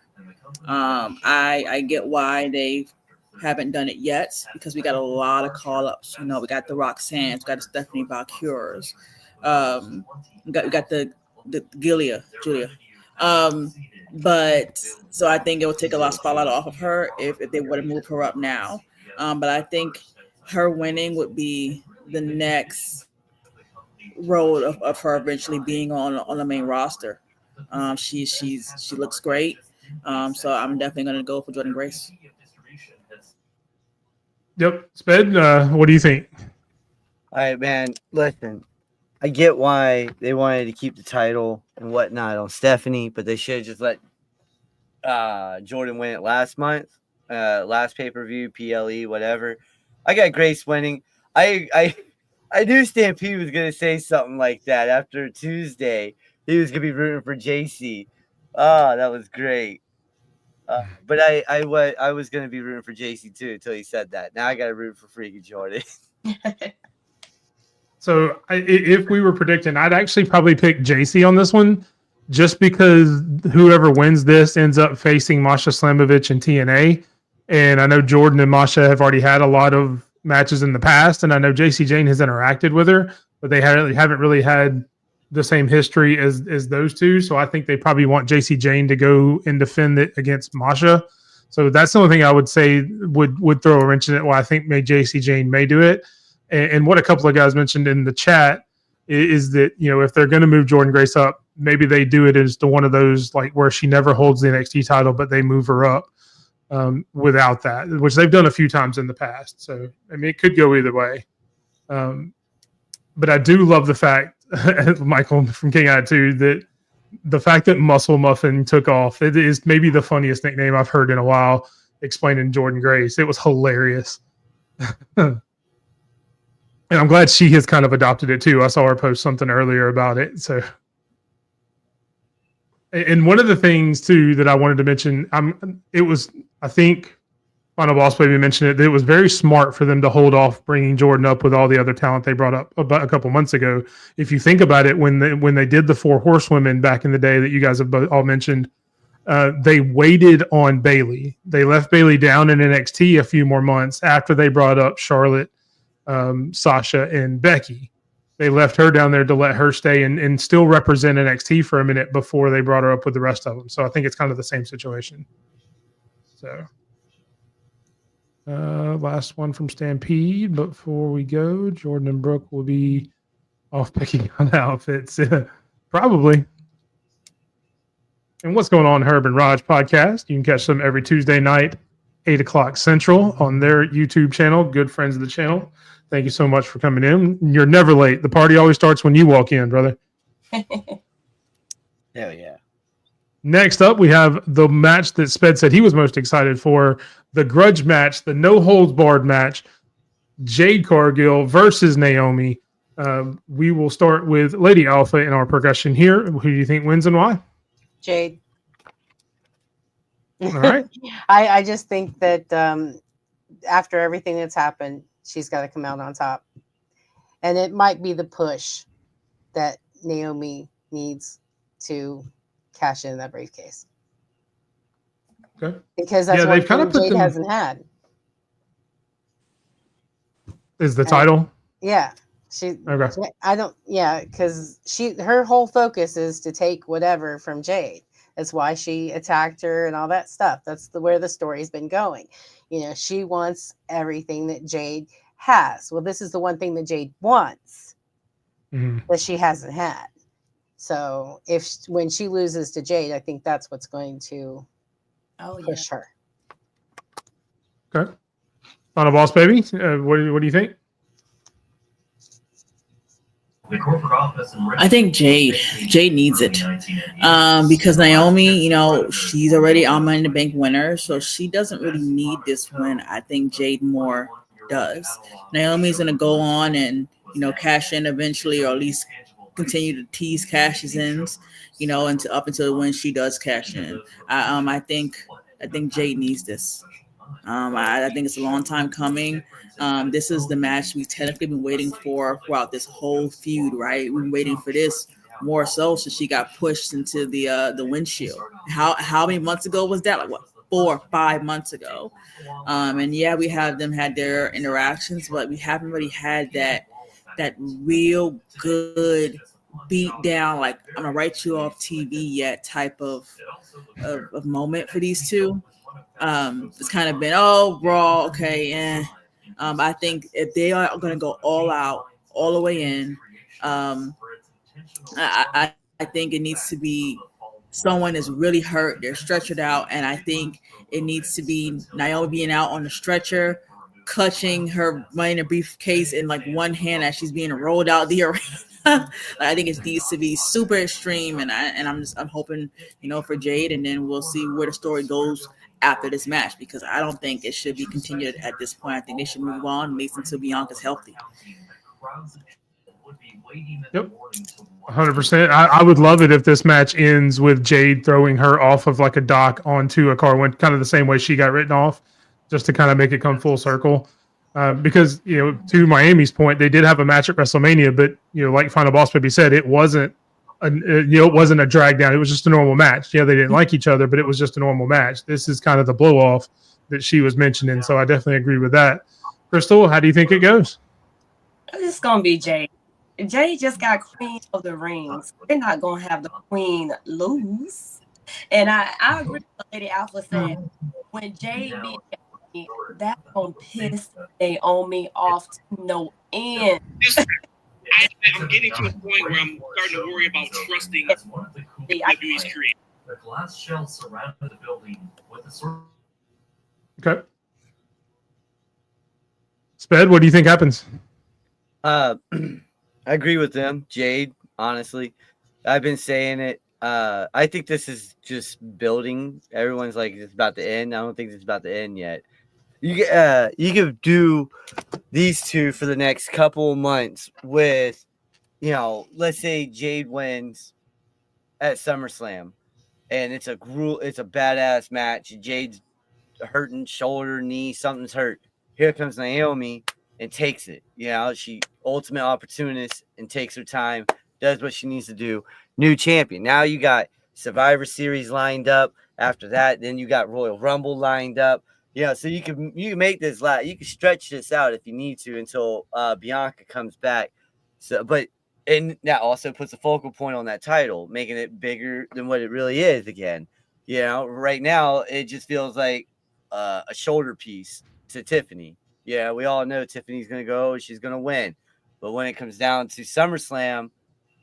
I get why they haven't done it yet, because we got a lot of call-ups. We got the Roxanne, we got the Stephanie Valkyries, we got the Julia. But so I think it will take a lot of spotlight off of her if they were to move her up now. But I think her winning would be the next road of her eventually being on the main roster. She looks great. So I'm definitely going to go for Jordan Grace. Yep. Sped, what do you think? All right, man. Listen, I get why they wanted to keep the title and whatnot on Stephanie, but they should have just let Jordan win it last month, last pay-per-view, PLE, whatever. I got Grace winning. I knew Stampede was gonna say something like that after Tuesday. He was gonna be rooting for JC. Oh, that was great. But I was gonna be rooting for JC too until he said that. Now I gotta root for freaking Jordan. So if we were predicting, I'd actually probably pick JC on this one, just because whoever wins this ends up facing Masha Slamovich in TNA. And I know Jordan and Masha have already had a lot of matches in the past, and I know JC Jane has interacted with her, but they haven't really had the same history as those two. So I think they probably want JC Jane to go and defend it against Masha. So that's the only thing I would say would throw a wrench in it. Well, I think JC Jane may do it. And what a couple of guys mentioned in the chat is that, if they're going to move Jordan Grace up, maybe they do it as to one of those like where she never holds the NXT title, but they move her up without that, which they've done a few times in the past. So, I mean, it could go either way. But I do love the fact, Michael from King Attitude, that the fact that Muscle Muffin took off, it is maybe the funniest nickname I've heard in a while, explaining Jordan Grace. It was hilarious. And I'm glad she has kind of adopted it too. I saw her post something earlier about it. So, and one of the things too that I wanted to mention, I think Final Boss Baby mentioned it was very smart for them to hold off bringing Jordan up with all the other talent they brought up about a couple months ago. If you think about it, when they did the 4 Horsewomen back in the day that you guys have all mentioned, they waited on Bayley. They left Bayley down in NXT a few more months after they brought up Charlotte, Sasha, and Becky. They left her down there to let her stay and still represent NXT for a minute before they brought her up with the rest of them. So I think it's kind of the same situation. So last one from Stampede. But before we go, Jordan and Brooke will be off picking on outfits. Probably. And what's going on, Herb and Raj podcast? You can catch them every Tuesday night, 8 o'clock Central on their YouTube channel. Good friends of the channel. Thank you so much for coming in. You're never late. The party always starts when you walk in, brother. Hell yeah. Next up, we have the match that Sped said he was most excited for, the grudge match, the no-holds-barred match, Jade Cargill versus Naomi. We will start with Lady Alpha in our progression here. Who do you think wins and why? Jade. All right. I just think that after everything that's happened, she's got to come out on top. And it might be the push that Naomi needs to cash in that briefcase. Okay. Because that's what Jade hasn't had. Is the title? Yeah. Because her whole focus is to take whatever from Jade. That's why she attacked her and all that stuff. That's where the story's been going. She wants everything that Jade has. Well, this is the one thing that Jade wants that she hasn't had. So when she loses to Jade, I think that's what's going to push her. Okay. Final Boss Baby, what do you think? I think Jade needs it because Naomi, she's already on Money in the Bank winner, so she doesn't really need this win. I think Jade more does. Naomi's going to go on and cash in eventually, or at least continue to tease cashes ins, up until when she does cash in. I think Jade needs this. I think it's a long time coming. This is the match we've technically been waiting for throughout this whole feud, right? We've been waiting for this more so since she got pushed into the windshield. How many months ago was that? Like what, 4 or 5 months ago? And yeah, we have them had their interactions, but we haven't really had that real good beat down, like I'm gonna write you off TV yet type of moment for these two. It's kind of been Raw, okay, I think if they are going to go all out, all the way in, I think it needs to be someone is really hurt, they're stretchered out, and I think it needs to be Naomi being out on the stretcher, clutching her money in a briefcase in like one hand as she's being rolled out the arena. I think it needs to be super extreme, and I'm hoping, for Jade, and then we'll see where the story goes after this match, because I don't think it should be continued at this point. I think they should move on, at least until Bianca's healthy. Yep, 100%. I would love it if this match ends with Jade throwing her off of like a dock onto a car, went kind of the same way she got written off, just to kind of make it come full circle. Because, to Miami's point, they did have a match at WrestleMania, but like Final Boss Baby said, it wasn't a drag down. It was just a normal match. Yeah, they didn't like each other, but it was just a normal match. This is kind of the blow off that she was mentioning, so I definitely agree with that. Crystal, how do you think it goes? It's gonna be Jade. Jade just got Queen of the Rings. They're not gonna have the Queen lose. And I agree with Lady Alpha saying, when Jade beat Naomi, that's gonna piss Naomi off to no end. I'm getting to a point where I'm starting to worry about trusting WWE's creative. The glass shell surrounded the building with a sort of... Okay. Sped, what do you think happens? I agree with them, Jade. Honestly, I've been saying it. I think this is just building. Everyone's like, it's about to end. I don't think it's about to end yet. You could do these two for the next couple of months with, let's say Jade wins at SummerSlam, and it's a badass match. Jade's hurting, shoulder, knee, something's hurt. Here comes Naomi and takes it. She ultimate opportunist and takes her time, does what she needs to do. New champion. Now you got Survivor Series lined up. After that, then you got Royal Rumble lined up. So you can make this you can stretch this out if you need to until Bianca comes back. And that also puts a focal point on that title, making it bigger than what it really is again. Right now it just feels like a shoulder piece to Tiffany. Yeah, we all know Tiffany's going to go, she's going to win. But when it comes down to SummerSlam,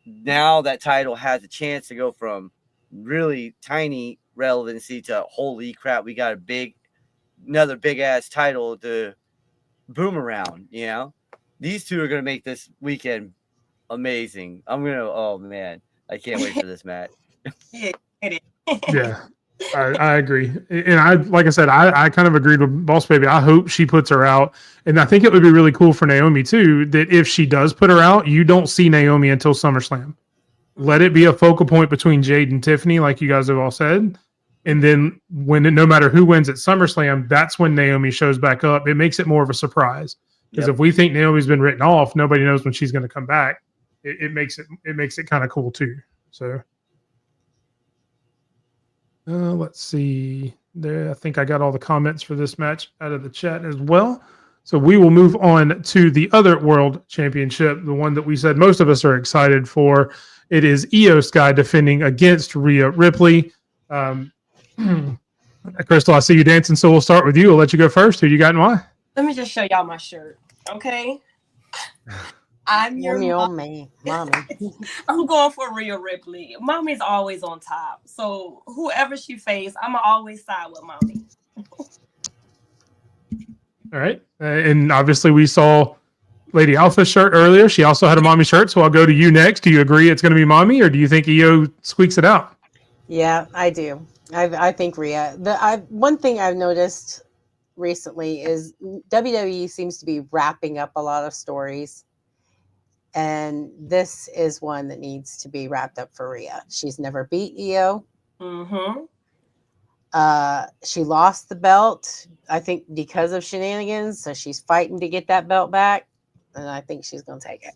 now that title has a chance to go from really tiny relevancy to holy crap, we got another big ass title to boom around. These two are going to make this weekend amazing. Oh man, I can't wait for this match. Yeah. I agree. And like I said, I kind of agreed with Boss Baby. I hope she puts her out. And I think it would be really cool for Naomi too, that if she does put her out, you don't see Naomi until SummerSlam. Let it be a focal point between Jade and Tiffany, like you guys have all said. And then no matter who wins at SummerSlam, that's when Naomi shows back up. It makes it more of a surprise. Because if we think Naomi's been written off, nobody knows when she's going to come back. It makes it kind of cool too. So let's see there. I think I got all the comments for this match out of the chat as well. So we will move on to the other world championship, the one that we said most of us are excited for. It is Io Sky defending against Rhea Ripley. Crystal, I see you dancing, so we'll start with you. I'll let you go first. Who you got and why? Let me just show y'all my shirt, okay? I'm your mommy. I'm going for Rhea Ripley. Mommy's always on top. So whoever she faces, I'm going to always side with mommy. All right. And obviously we saw Lady Alpha's shirt earlier. She also had a mommy shirt, so I'll go to you next. Do you agree it's going to be mommy, or do you think Io squeaks it out? Yeah, I do. I think Rhea. One thing I've noticed recently is WWE seems to be wrapping up a lot of stories. And this is one that needs to be wrapped up for Rhea. She's never beat Io. Mm-hmm. She lost the belt, I think, because of shenanigans. So she's fighting to get that belt back. And I think she's going to take it.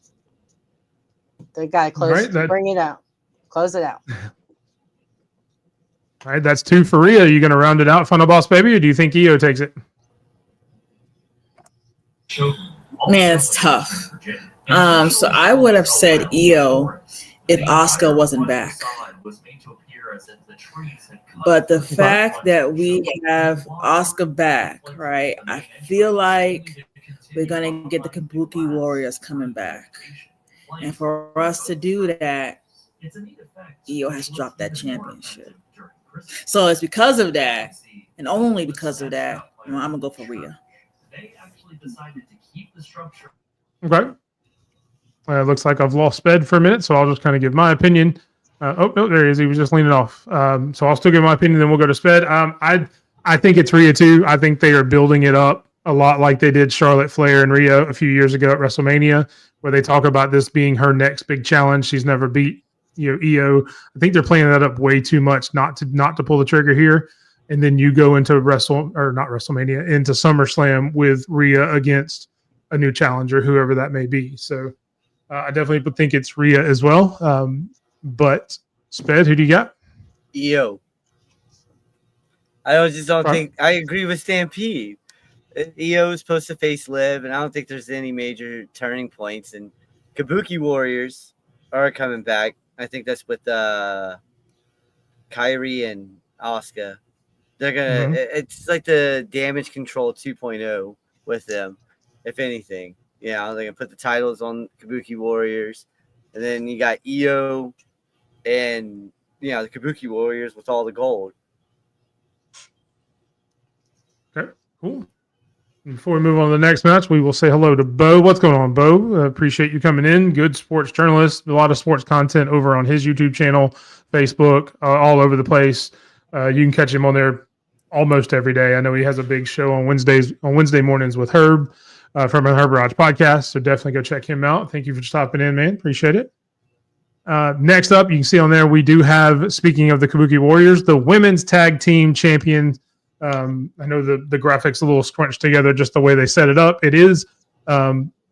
They got to bring it out. Close it out. All right, that's 2 for Rhea. Are you going to round it out, Final Boss Baby, or do you think Io takes it? Man, it's tough. So I would have said Io if Asuka wasn't back. But the fact that we have Asuka back, right? I feel like we're going to get the Kabuki Warriors coming back. And for us to do that, Io has dropped that championship. So it's because of that, and only because of that, I'm gonna go for Rhea. Okay. It looks like I've lost Sped for a minute, so I'll just kind of give my opinion. Oh no, there he is. He was just leaning off. So I'll still give my opinion, then we'll go to Sped. I think it's Rhea too. I think they are building it up a lot like they did Charlotte Flair and Rhea a few years ago at WrestleMania, where they talk about this being her next big challenge. She's never beat Io. I think they're playing that up way too much not to pull the trigger here. And then you go into into SummerSlam with Rhea against a new challenger, whoever that may be. So I definitely think it's Rhea as well. But Sped, who do you got? Io. I just don't think I agree with Stampede. Io is supposed to face Liv, and I don't think there's any major turning points. And Kabuki Warriors are coming back. I think that's with Kairi and Asuka. They're gonna. It's like the Damage Control 2.0 with them, if anything. Yeah, they're gonna put the titles on Kabuki Warriors, and then you got Io and the Kabuki Warriors with all the gold. Okay, cool. Before we move on to the next match, we will say hello to Bo. What's going on, Bo? Appreciate you coming in. Good sports journalist. A lot of sports content over on his YouTube channel, Facebook, all over the place. You can catch him on there almost every day. I know he has a big show on Wednesday mornings with Herb from a Herb Raj podcast. So definitely go check him out. Thank you for stopping in, man. Appreciate it. Next up, you can see on there, we do have, speaking of the Kabuki Warriors, the women's tag team champion. I know the graphics a little scrunched together just the way they set it up. It is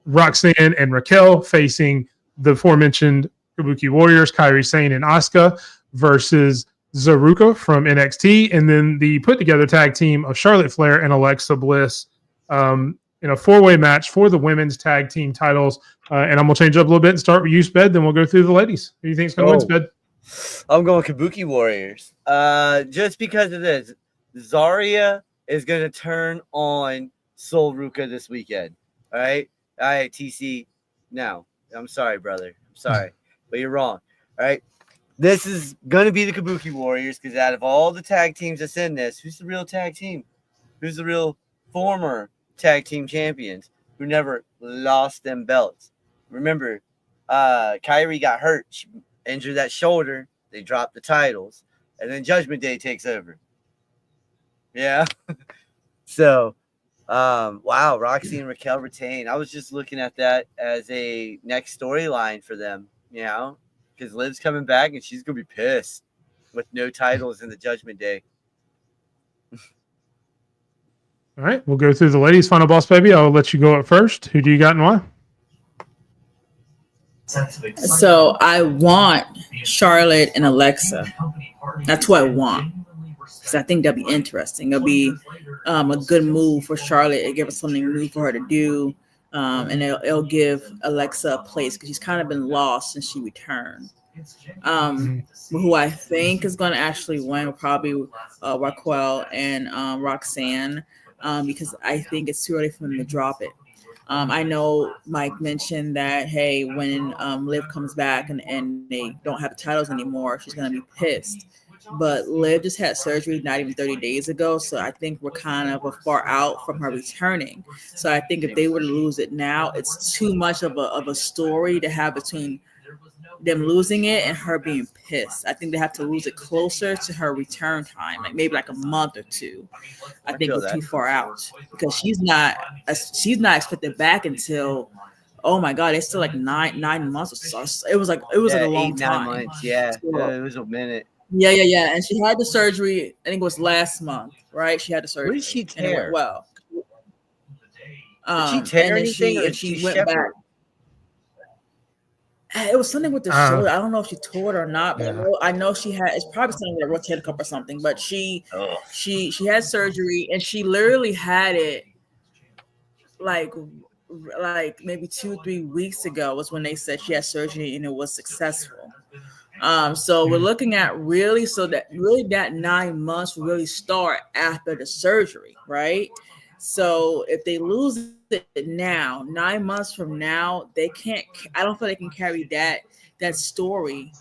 Roxanne and Raquel facing the aforementioned Kabuki Warriors, Kairi Sane and Asuka, versus Zaruka from NXT, and then the put together tag team of Charlotte Flair and Alexa Bliss in a 4-way match for the women's tag team titles. And I'm going to change up a little bit and start with you, Sped, then we'll go through the ladies. Who do you think is going to win, Sped? I'm going Kabuki Warriors. Just because of this. Zarya is going to turn on Sol Ruka this weekend. All right, TC. No, I'm sorry, brother. I'm sorry, but you're wrong. All right, this is going to be the Kabuki Warriors because out of all the tag teams that's in this, who's the real tag team? Who's the real former tag team champions who never lost them belts? Remember, Kairi got hurt. She injured that shoulder. They dropped the titles, and then Judgment Day takes over. Yeah. So, wow, Roxy and Raquel retain. I was just looking at that as a next storyline for them, because Liv's coming back and she's going to be pissed with no titles in the Judgment Day. All right, we'll go through the ladies' final boss, baby. I'll let you go up first. Who do you got and why? So I want Charlotte and Alexa. That's what I want. Because I think that'll be interesting. It'll be a good move for Charlotte. It'll give us something new for her to do. And it'll give Alexa a place because she's kind of been lost since she returned. Who I think is going to actually win will probably Raquel and Roxanne because I think it's too early for them to drop it. I know Mike mentioned that, hey, when Liv comes back and they don't have the titles anymore, she's going to be pissed. But Liv just had surgery not even 30 days ago, so I think we're kind of far out from her returning. So I think if they were to lose it now, it's too much of a story to have between them losing it and her being pissed. I think they have to lose it closer to her return time, maybe like a month or two. I think we're too far out because she's not expected back until, oh my God, it's still like nine months or so. It was like a long 8, 9 time. months. Yeah, it was a minute. Yeah. And she had the surgery, I think it was last month, right? She had the surgery. What did she tear? And it went well. Did she tear anything or she went back? It was something with the shoulder. I don't know if she tore it or not, but I know she had. It's probably something with a rotator cuff or something. But she had surgery, and she literally had it like maybe 2-3 weeks ago was when they said she had surgery and it was successful. So we're looking at that 9 months will really start after the surgery, right? So if they lose it now, 9 months from now, they can't. I don't feel they can carry that story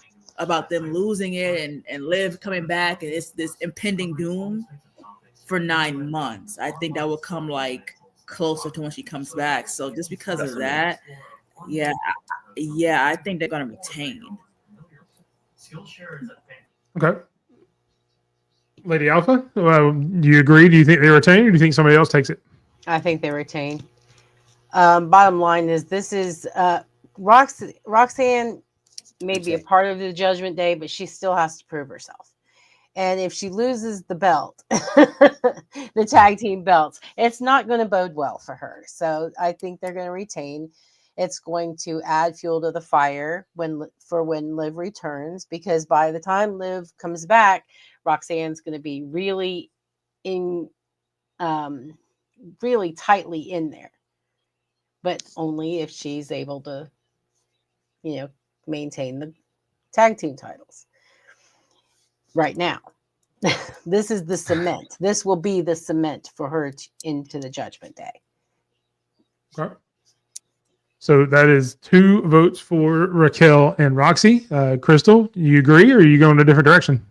about them losing it and Liv coming back, and it's this impending doom for 9 months. I think that will come like closer to when she comes back. So just because of that, yeah, I think they're gonna retain. Okay. Lady Alpha, do you agree? Do you think they retain, or do you think somebody else takes it? I think they retain. Bottom line is, this is Roxanne may be a part of the Judgment Day, but she still has to prove herself. And if she loses the belt, the tag team belts, it's not going to bode well for her. So I think they're going to retain. It's going to add fuel to the fire when Liv returns, because by the time Liv comes back, Roxanne's going to be really really tightly in there, but only if she's able to, maintain the tag team titles. Right now, this is the cement. This will be the cement for her into the Judgment Day. Okay. So that is 2 votes for Raquel and Roxy. Crystal, do you agree, or are you going a different direction?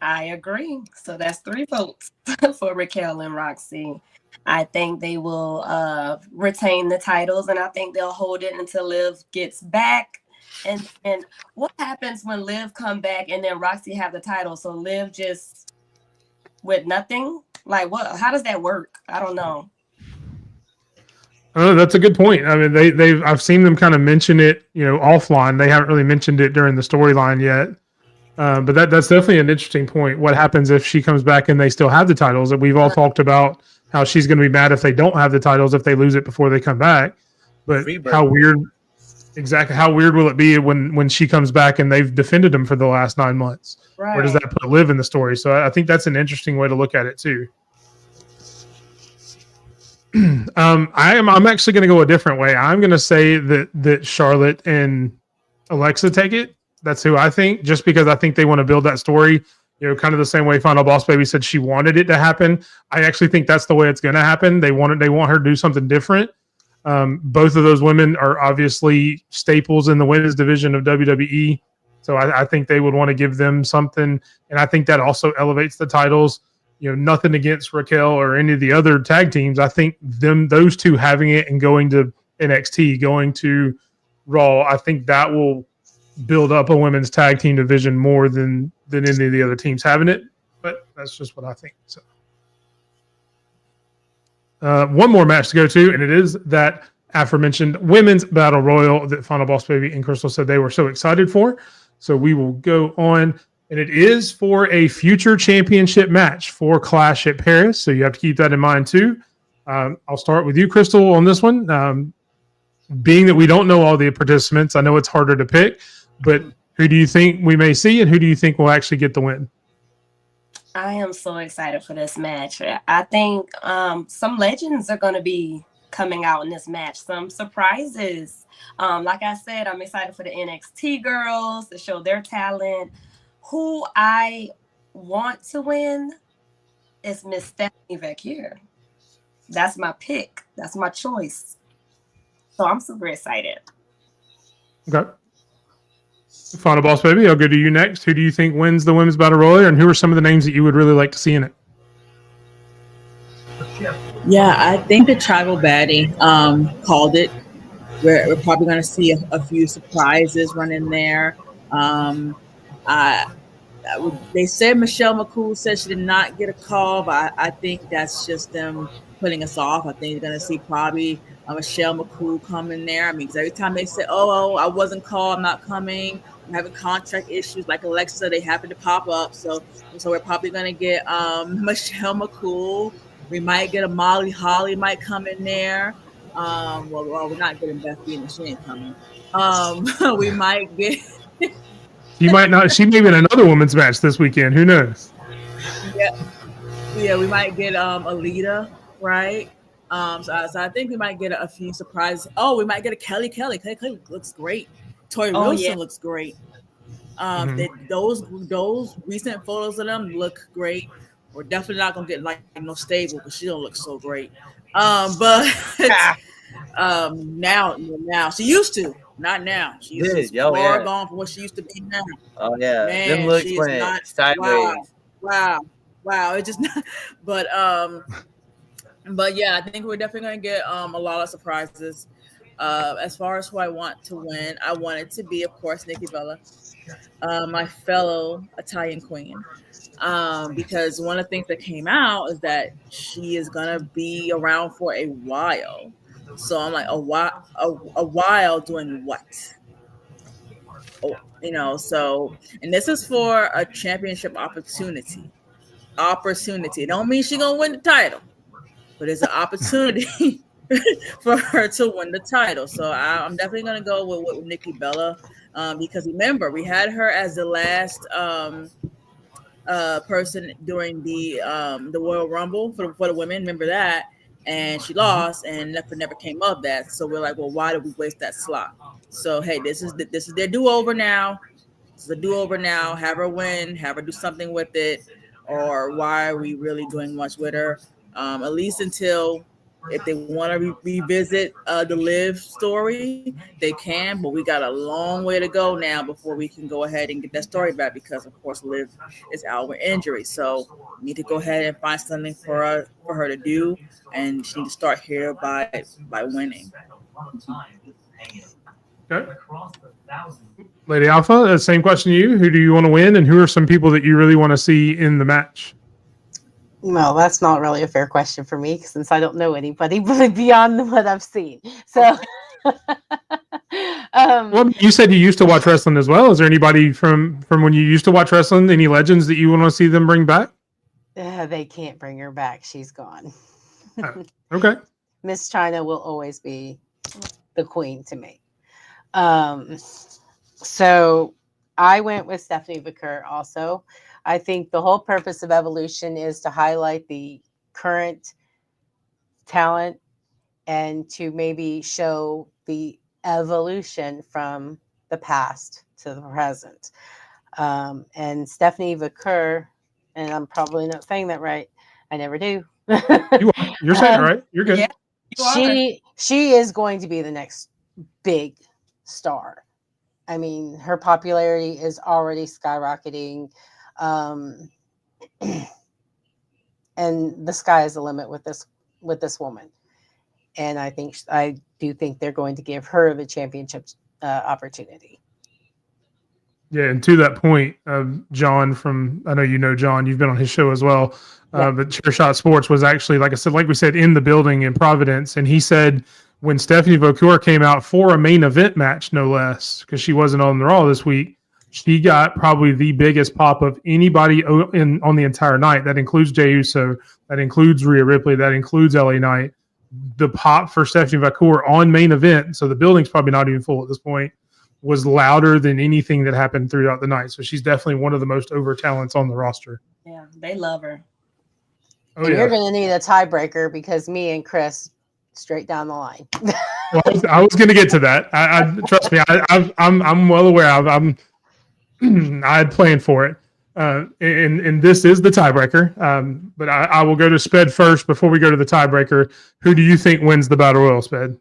I agree. So that's 3 votes for Raquel and Roxy. I think they will retain the titles, and I think they'll hold it until Liv gets back. And what happens when Liv come back and then Roxy have the title? So Liv just with nothing? Like what? How does that work? I don't know. That's a good point. I mean, I've seen them kind of mention it, offline. They haven't really mentioned it during the storyline yet. But that's definitely an interesting point. What happens if she comes back and they still have the titles? And we've all talked about how she's going to be mad if they don't have the titles, if they lose it before they come back. But how weird will it be when she comes back and they've defended them for the last 9 months? Right. Where does that put Liv in the story? So I think that's an interesting way to look at it too. I'm actually going to go a different way. I'm going to say that Charlotte and Alexa take it. That's who I think, just because I think they want to build that story, kind of the same way Final Boss Baby said she wanted it to happen. I actually think that's the way it's going to happen. They want her to do something different. Both of those women are obviously staples in the women's division of WWE. So I think they would want to give them something. And I think that also elevates the titles. Nothing against Raquel or any of the other tag teams. I think those two having it and going to NXT, going to Raw, I think that will build up a women's tag team division more than any of the other teams having it. But that's just what I think. So one more match to go to, and it is that aforementioned women's battle royal that Final Boss Baby and Crystal said they were so excited for. So we will go on, and it is for a future championship match for Clash at Paris. So you have to keep that in mind too. I'll start with you, Crystal, on this one. Being that we don't know all the participants, I know it's harder to pick, but who do you think we may see, and who do you think will actually get the win? I am so excited for this match. I think some legends are going to be coming out in this match. Some surprises. Like I said, I'm excited for the NXT girls to show their talent. Who I want to win is Miss Stephanie Vecchio. That's my pick. That's my choice. So I'm super excited. Okay. Final Boss Baby, I'll go to you next. Who do you think wins the women's battle royal, and who are some of the names that you would really like to see in it? Yeah, I think the Tribal Baddie called it. We're probably going to see a few surprises run in there. They said Michelle McCool said she did not get a call, but I think that's just them putting us off. I think you're going to see probably Michelle McCool come in there. I mean, because every time they say, oh, I wasn't called, I'm not coming, I'm having contract issues like Alexa, they happen to pop up. So we're probably going to get Michelle McCool. We might get a Molly Holly might come in there. Well, we're not getting Beth Phoenix. She ain't coming. We might get... You might not. She may be in another women's match this weekend. Who knows? Yeah. We might get Alita, right? So I think we might get a few surprises. Oh, we might get a Kelly. Kelly looks great. Tori Wilson looks great. Those recent photos of them look great. We're definitely not gonna get like no stable because she don't look so great. But now she used to. Not now. She's Did. just Oh, far yeah. gone from what she used to be now. Oh yeah, them Man, looks she is went not. sideways. Wow. It's just not. But yeah, I think we're definitely gonna get a lot of surprises. As far as who I want to win, I want it to be, of course, Nikki Bella, my fellow Italian queen. Because one of the things that came out is that she is gonna be around for a while. So I'm like, a while doing what? Oh, so, and this is for a championship opportunity. Opportunity. It don't mean she gonna win the title, but it's an opportunity for her to win the title. So I'm definitely gonna go with Nikki Bella, because remember, we had her as the last person during the Royal Rumble for the women. Remember that, and she lost, and never came up that. So we're like, well, why did we waste that slot? So hey, this is their do over now. This is a do over now. Have her win. Have her do something with it. Or why are we really doing much with her? At least until, if they want to revisit the Liv story, they can. But we got a long way to go now before we can go ahead and get that story back, because of course Liv is out with injury. So we need to go ahead and find something for her to do, and she needs to start here by winning. Okay. Lady Alpha, same question to you. Who do you want to win, and who are some people that you really want to see in the match? Well, that's not really a fair question for me, since I don't know anybody beyond what I've seen. So, well, you said you used to watch wrestling as well. Is there anybody from when you used to watch wrestling, any legends that you want to see them bring back? They can't bring her back. She's gone. Okay. Miss China will always be the queen to me. So I went with Stephanie Vicker also. I think the whole purpose of Evolution is to highlight the current talent and to maybe show the evolution from the past to the present. And Stephanie Vicker, and I'm probably not saying that right. I never do. You're saying it right. You're good. Yeah, she is going to be the next big star. I mean, her popularity is already skyrocketing. And the sky is the limit with this woman. And I do think they're going to give her the championship opportunity. Yeah, and to that point, John I know you know John, you've been on his show as well. But Chairshot Sports was actually, like we said, in the building in Providence, and he said when Stephanie Vicker came out for a main event match, no less, because she wasn't on the Raw this week, she got probably the biggest pop of anybody on the entire night. That includes Jey Uso, that includes Rhea Ripley, that includes LA Knight. The pop for Stephanie Vicker on main event, so the building's probably not even full at this point, was louder than anything that happened throughout the night. So she's definitely one of the most over talents on the roster. Yeah, they love her. Oh, and you're going to need a tiebreaker, because me and Chris straight down the line. Well, I was going to get to that. I trust me. I'm well aware. I had planned for it. And this is the tiebreaker. But I will go to Sped first before we go to the tiebreaker. Who do you think wins the Battle Royal, Sped?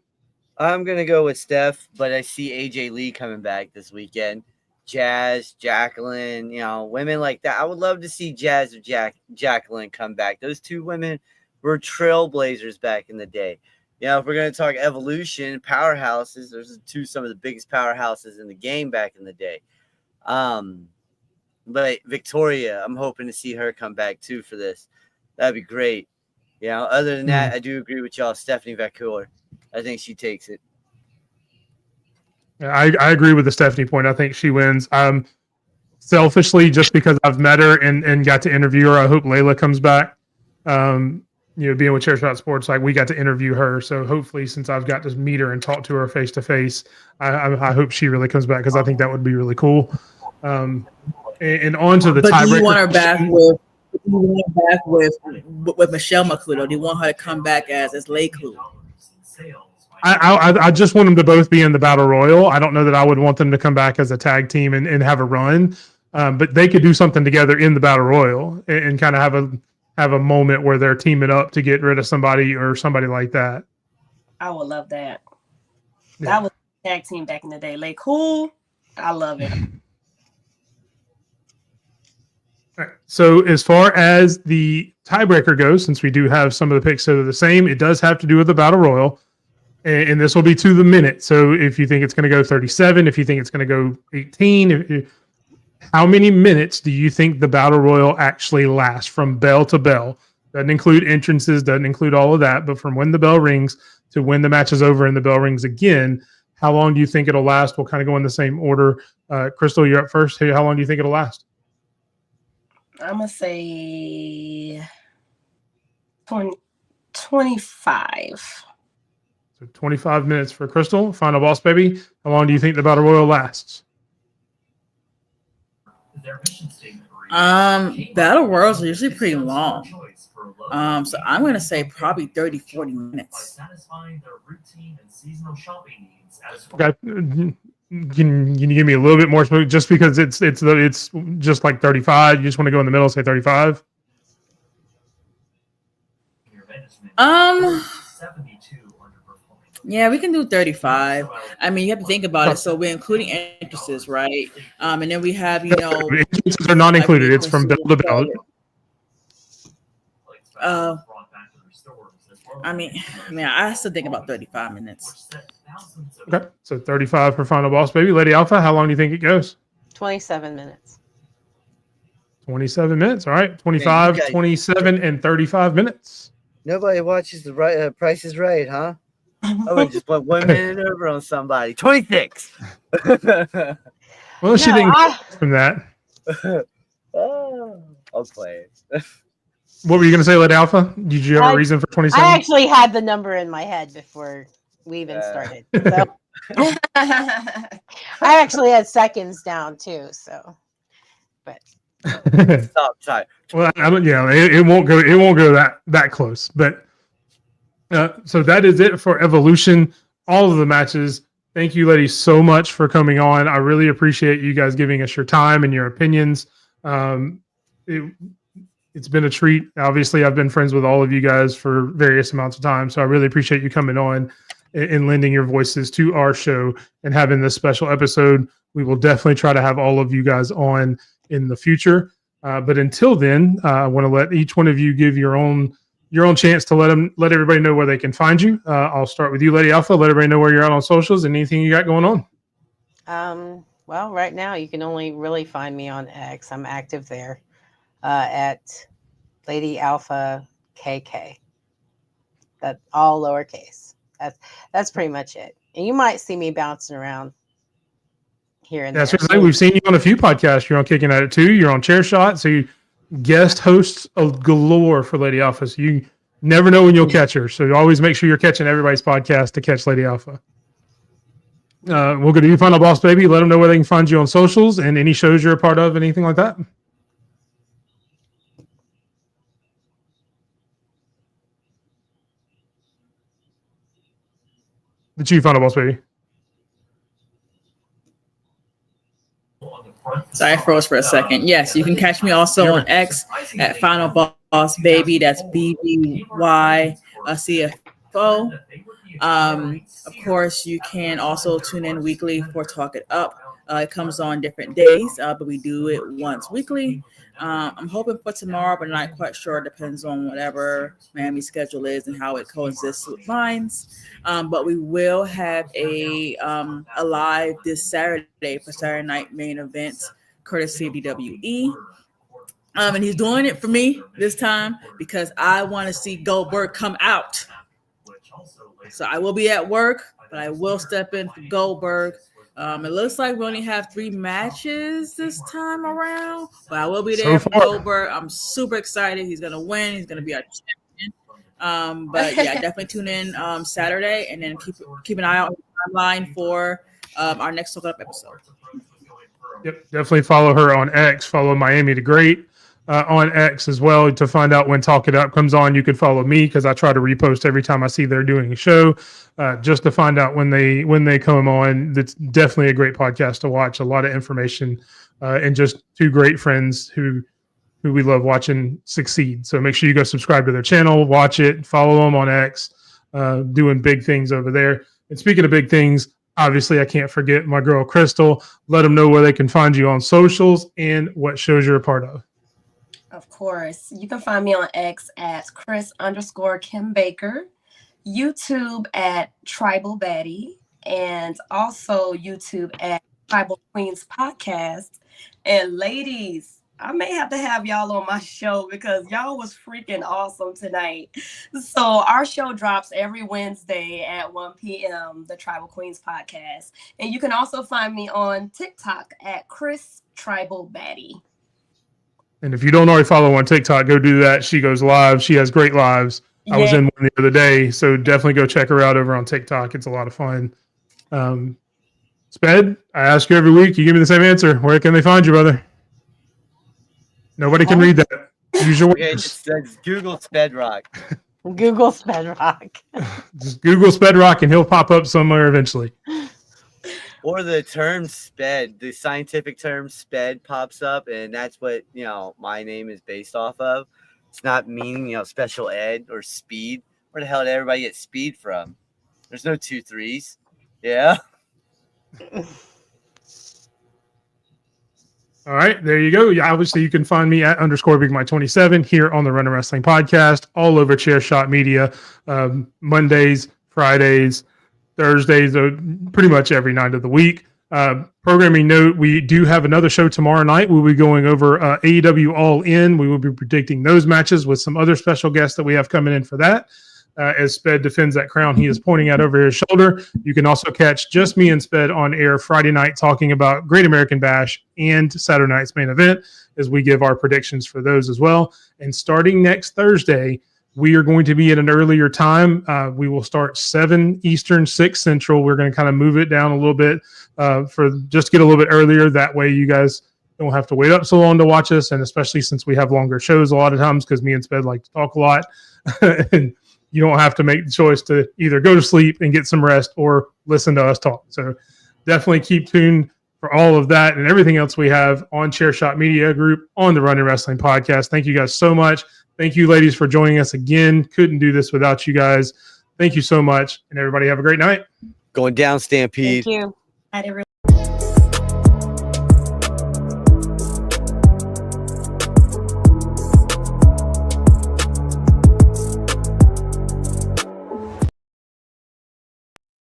I'm gonna go with Steph, but I see AJ Lee coming back this weekend. Jazz, Jacqueline, women like that. I would love to see Jazz or Jacqueline come back. Those two women were trailblazers back in the day. If we're gonna talk evolution, powerhouses, there's some of the biggest powerhouses in the game back in the day. But Victoria, I'm hoping to see her come back too for this. That'd be great. Other than that, I do agree with y'all. Stephanie Vicker, I think she takes it. Yeah, I agree with the Stephanie point. I think she wins. Selfishly, just because I've met her and got to interview her, I hope Layla comes back. Being with Chairshot Sports, we got to interview her. So hopefully, since I've got to meet her and talk to her face to face, I hope she really comes back, because I think that would be really cool. And on to the tiebreaker. But do you want her back with Michelle McClure? Do you want her to come back as Lay Clue? I just want them to both be in the Battle Royal. I don't know that I would want them to come back as a tag team and have a run, but they could do something together in the Battle Royal and kind of have a moment where they're teaming up to get rid of somebody or somebody like that. I would love that. Yeah. tag team back in the day. Like, cool. I love it. All right. So as far as the tiebreaker goes, since we do have some of the picks that are the same, it does have to do with the Battle Royal. And this will be to the minute. So if you think it's going to go 37, if you think it's going to go 18, how many minutes do you think the Battle Royal actually lasts from bell to bell? Doesn't include entrances, doesn't include all of that, but from when the bell rings to when the match is over and the bell rings again, how long do you think it'll last? We'll kind of go in the same order. Crystal, you're up first. Hey, how long do you think it'll last? I'm going to say 25. So 25 minutes for Crystal. Final boss, baby. How long do you think the Battle Royal lasts? Battle Royals are usually pretty long. So I'm going to say probably 30, 40 minutes. Okay. Can you give me a little bit more smoke? Just because it's just like 35. You just want to go in the middle and say 35? Yeah, we can do 35. I mean, you have to think about it. So we're including entrances, right? And then we have, entrances are not included. It's from bell to bell. I mean, I still think about 35 minutes. Okay, so 35 for Final Boss, baby. Lady Alpha, how long do you think it goes? 27 minutes. 27 minutes. All right, 25, 27, and 35 minutes. Nobody watches the Price is Right, huh? I would just put 1 minute over on somebody. 26. Well, she didn't get from that. Oh, I'll play it. What were you going to say, Lady Alpha? Did you have a reason for 27? I actually had the number in my head before we even started. So. I actually had seconds down too. So, but stop time. Well, it won't go that close. But so that is it for Evolution. All of the matches. Thank you, ladies, so much for coming on. I really appreciate you guys giving us your time and your opinions. It's been a treat. Obviously, I've been friends with all of you guys for various amounts of time, so I really appreciate you coming on and lending your voices to our show and having this special episode. We will definitely try to have all of you guys on in the future. But until then, I want to let each one of you give your own chance to let everybody know where they can find you. I'll start with you, Lady Alpha. Let everybody know where you're at on socials and anything you got going on. Well, right now you can only really find me on X. I'm active there. At Lady Alpha KK. That all lowercase. That's pretty much it. And you might see me bouncing around here and there. We've seen you on a few podcasts. You're on Kicking At It too. You're on Chair Shot. So you guest hosts of galore for Lady Alpha. So you never know when you'll catch her. So you always make sure you're catching everybody's podcast to catch Lady Alpha. We'll go to you, Final Boss, baby. Let them know where they can find you on socials and any shows you're a part of, anything like that. The Chief Final Boss, baby. Sorry, I froze for a second. Yes, you can catch me also on X at Final Boss Baby. That's BBY CFO. Of course, you can also tune in weekly for Talk It Up. It comes on different days, but we do it once weekly. I'm hoping for tomorrow, but not quite sure. It depends on whatever Miami's schedule is and how it coexists with mine's. But we will have a live this Saturday for Saturday Night Main Event, courtesy of WWE. And he's doing it for me this time because I want to see Goldberg come out. So I will be at work, but I will step in for Goldberg. It looks like we only have 3 matches this time around, but I will be there for Goldberg. I'm super excited. He's going to win. He's going to be our champion. But yeah, definitely tune in Saturday, and then keep an eye out on the timeline for our next Talk Up episode. Yep, definitely follow her on X. Follow Miami the Great on X as well to find out when Talk It Up comes on. You can follow me because I try to repost every time I see they're doing a show, just to find out when they come on. That's definitely a great podcast to watch. A lot of information and just 2 great friends who we love watching succeed. So make sure you go subscribe to their channel, watch it, follow them on X, doing big things over there. And speaking of big things, Obviously, I can't forget my girl Crystal. Let them know where they can find you on socials and what shows you're a part of. Of course. You can find me on X at Chris_Kim Baker, YouTube at Tribal Baddie, and also YouTube at Tribal Queens Podcast. And ladies, I may have to have y'all on my show because y'all was freaking awesome tonight. So our show drops every Wednesday at 1 p.m., the Tribal Queens Podcast. And you can also find me on TikTok at Chris Tribal Baddie. And if you don't already follow on TikTok, go do that. She goes live. She has great lives. I was in one the other day, so definitely go check her out over on TikTok. It's a lot of fun. Sped, I ask you every week. You give me the same answer. Where can they find you, brother? Nobody can read that. Use your Okay, words. just Google Sped Rock. Google Sped Rock. Just Google Sped Rock, and he'll pop up somewhere eventually. Or the term sped, the scientific term sped pops up, and that's what, my name is based off of. It's not meaning, special ed or speed. Where the hell did everybody get speed from? There's no 2 3s. Yeah. All right, there you go. Yeah, obviously, you can find me at _Bigmike27 here on the Running Wrestling Podcast, all over Chairshot Media, Mondays, Fridays, Thursdays, pretty much every night of the week. Programming note, we do have another show tomorrow night. We'll be going over AEW All In. We will be predicting those matches with some other special guests that we have coming in for that. As Sped defends that crown he is pointing at over his shoulder. You can also catch just me and Sped on air Friday night talking about Great American Bash and Saturday night's main event as we give our predictions for those as well. And starting next Thursday, we are going to be at an earlier time. We will start 7 Eastern, 6 Central. We're going to kind of move it down a little bit for just to get a little bit earlier. That way you guys don't have to wait up so long to watch us. And especially since we have longer shows a lot of times because me and Sped like to talk a lot. And you don't have to make the choice to either go to sleep and get some rest or listen to us talk. So definitely keep tuned for all of that and everything else we have on Chairshot Media Group on the Running Wrestling Podcast. Thank you guys so much. Thank you, ladies, for joining us again. Couldn't do this without you guys. Thank you so much, and everybody have a great night. Going down, Stampede. Thank you. Night, everyone.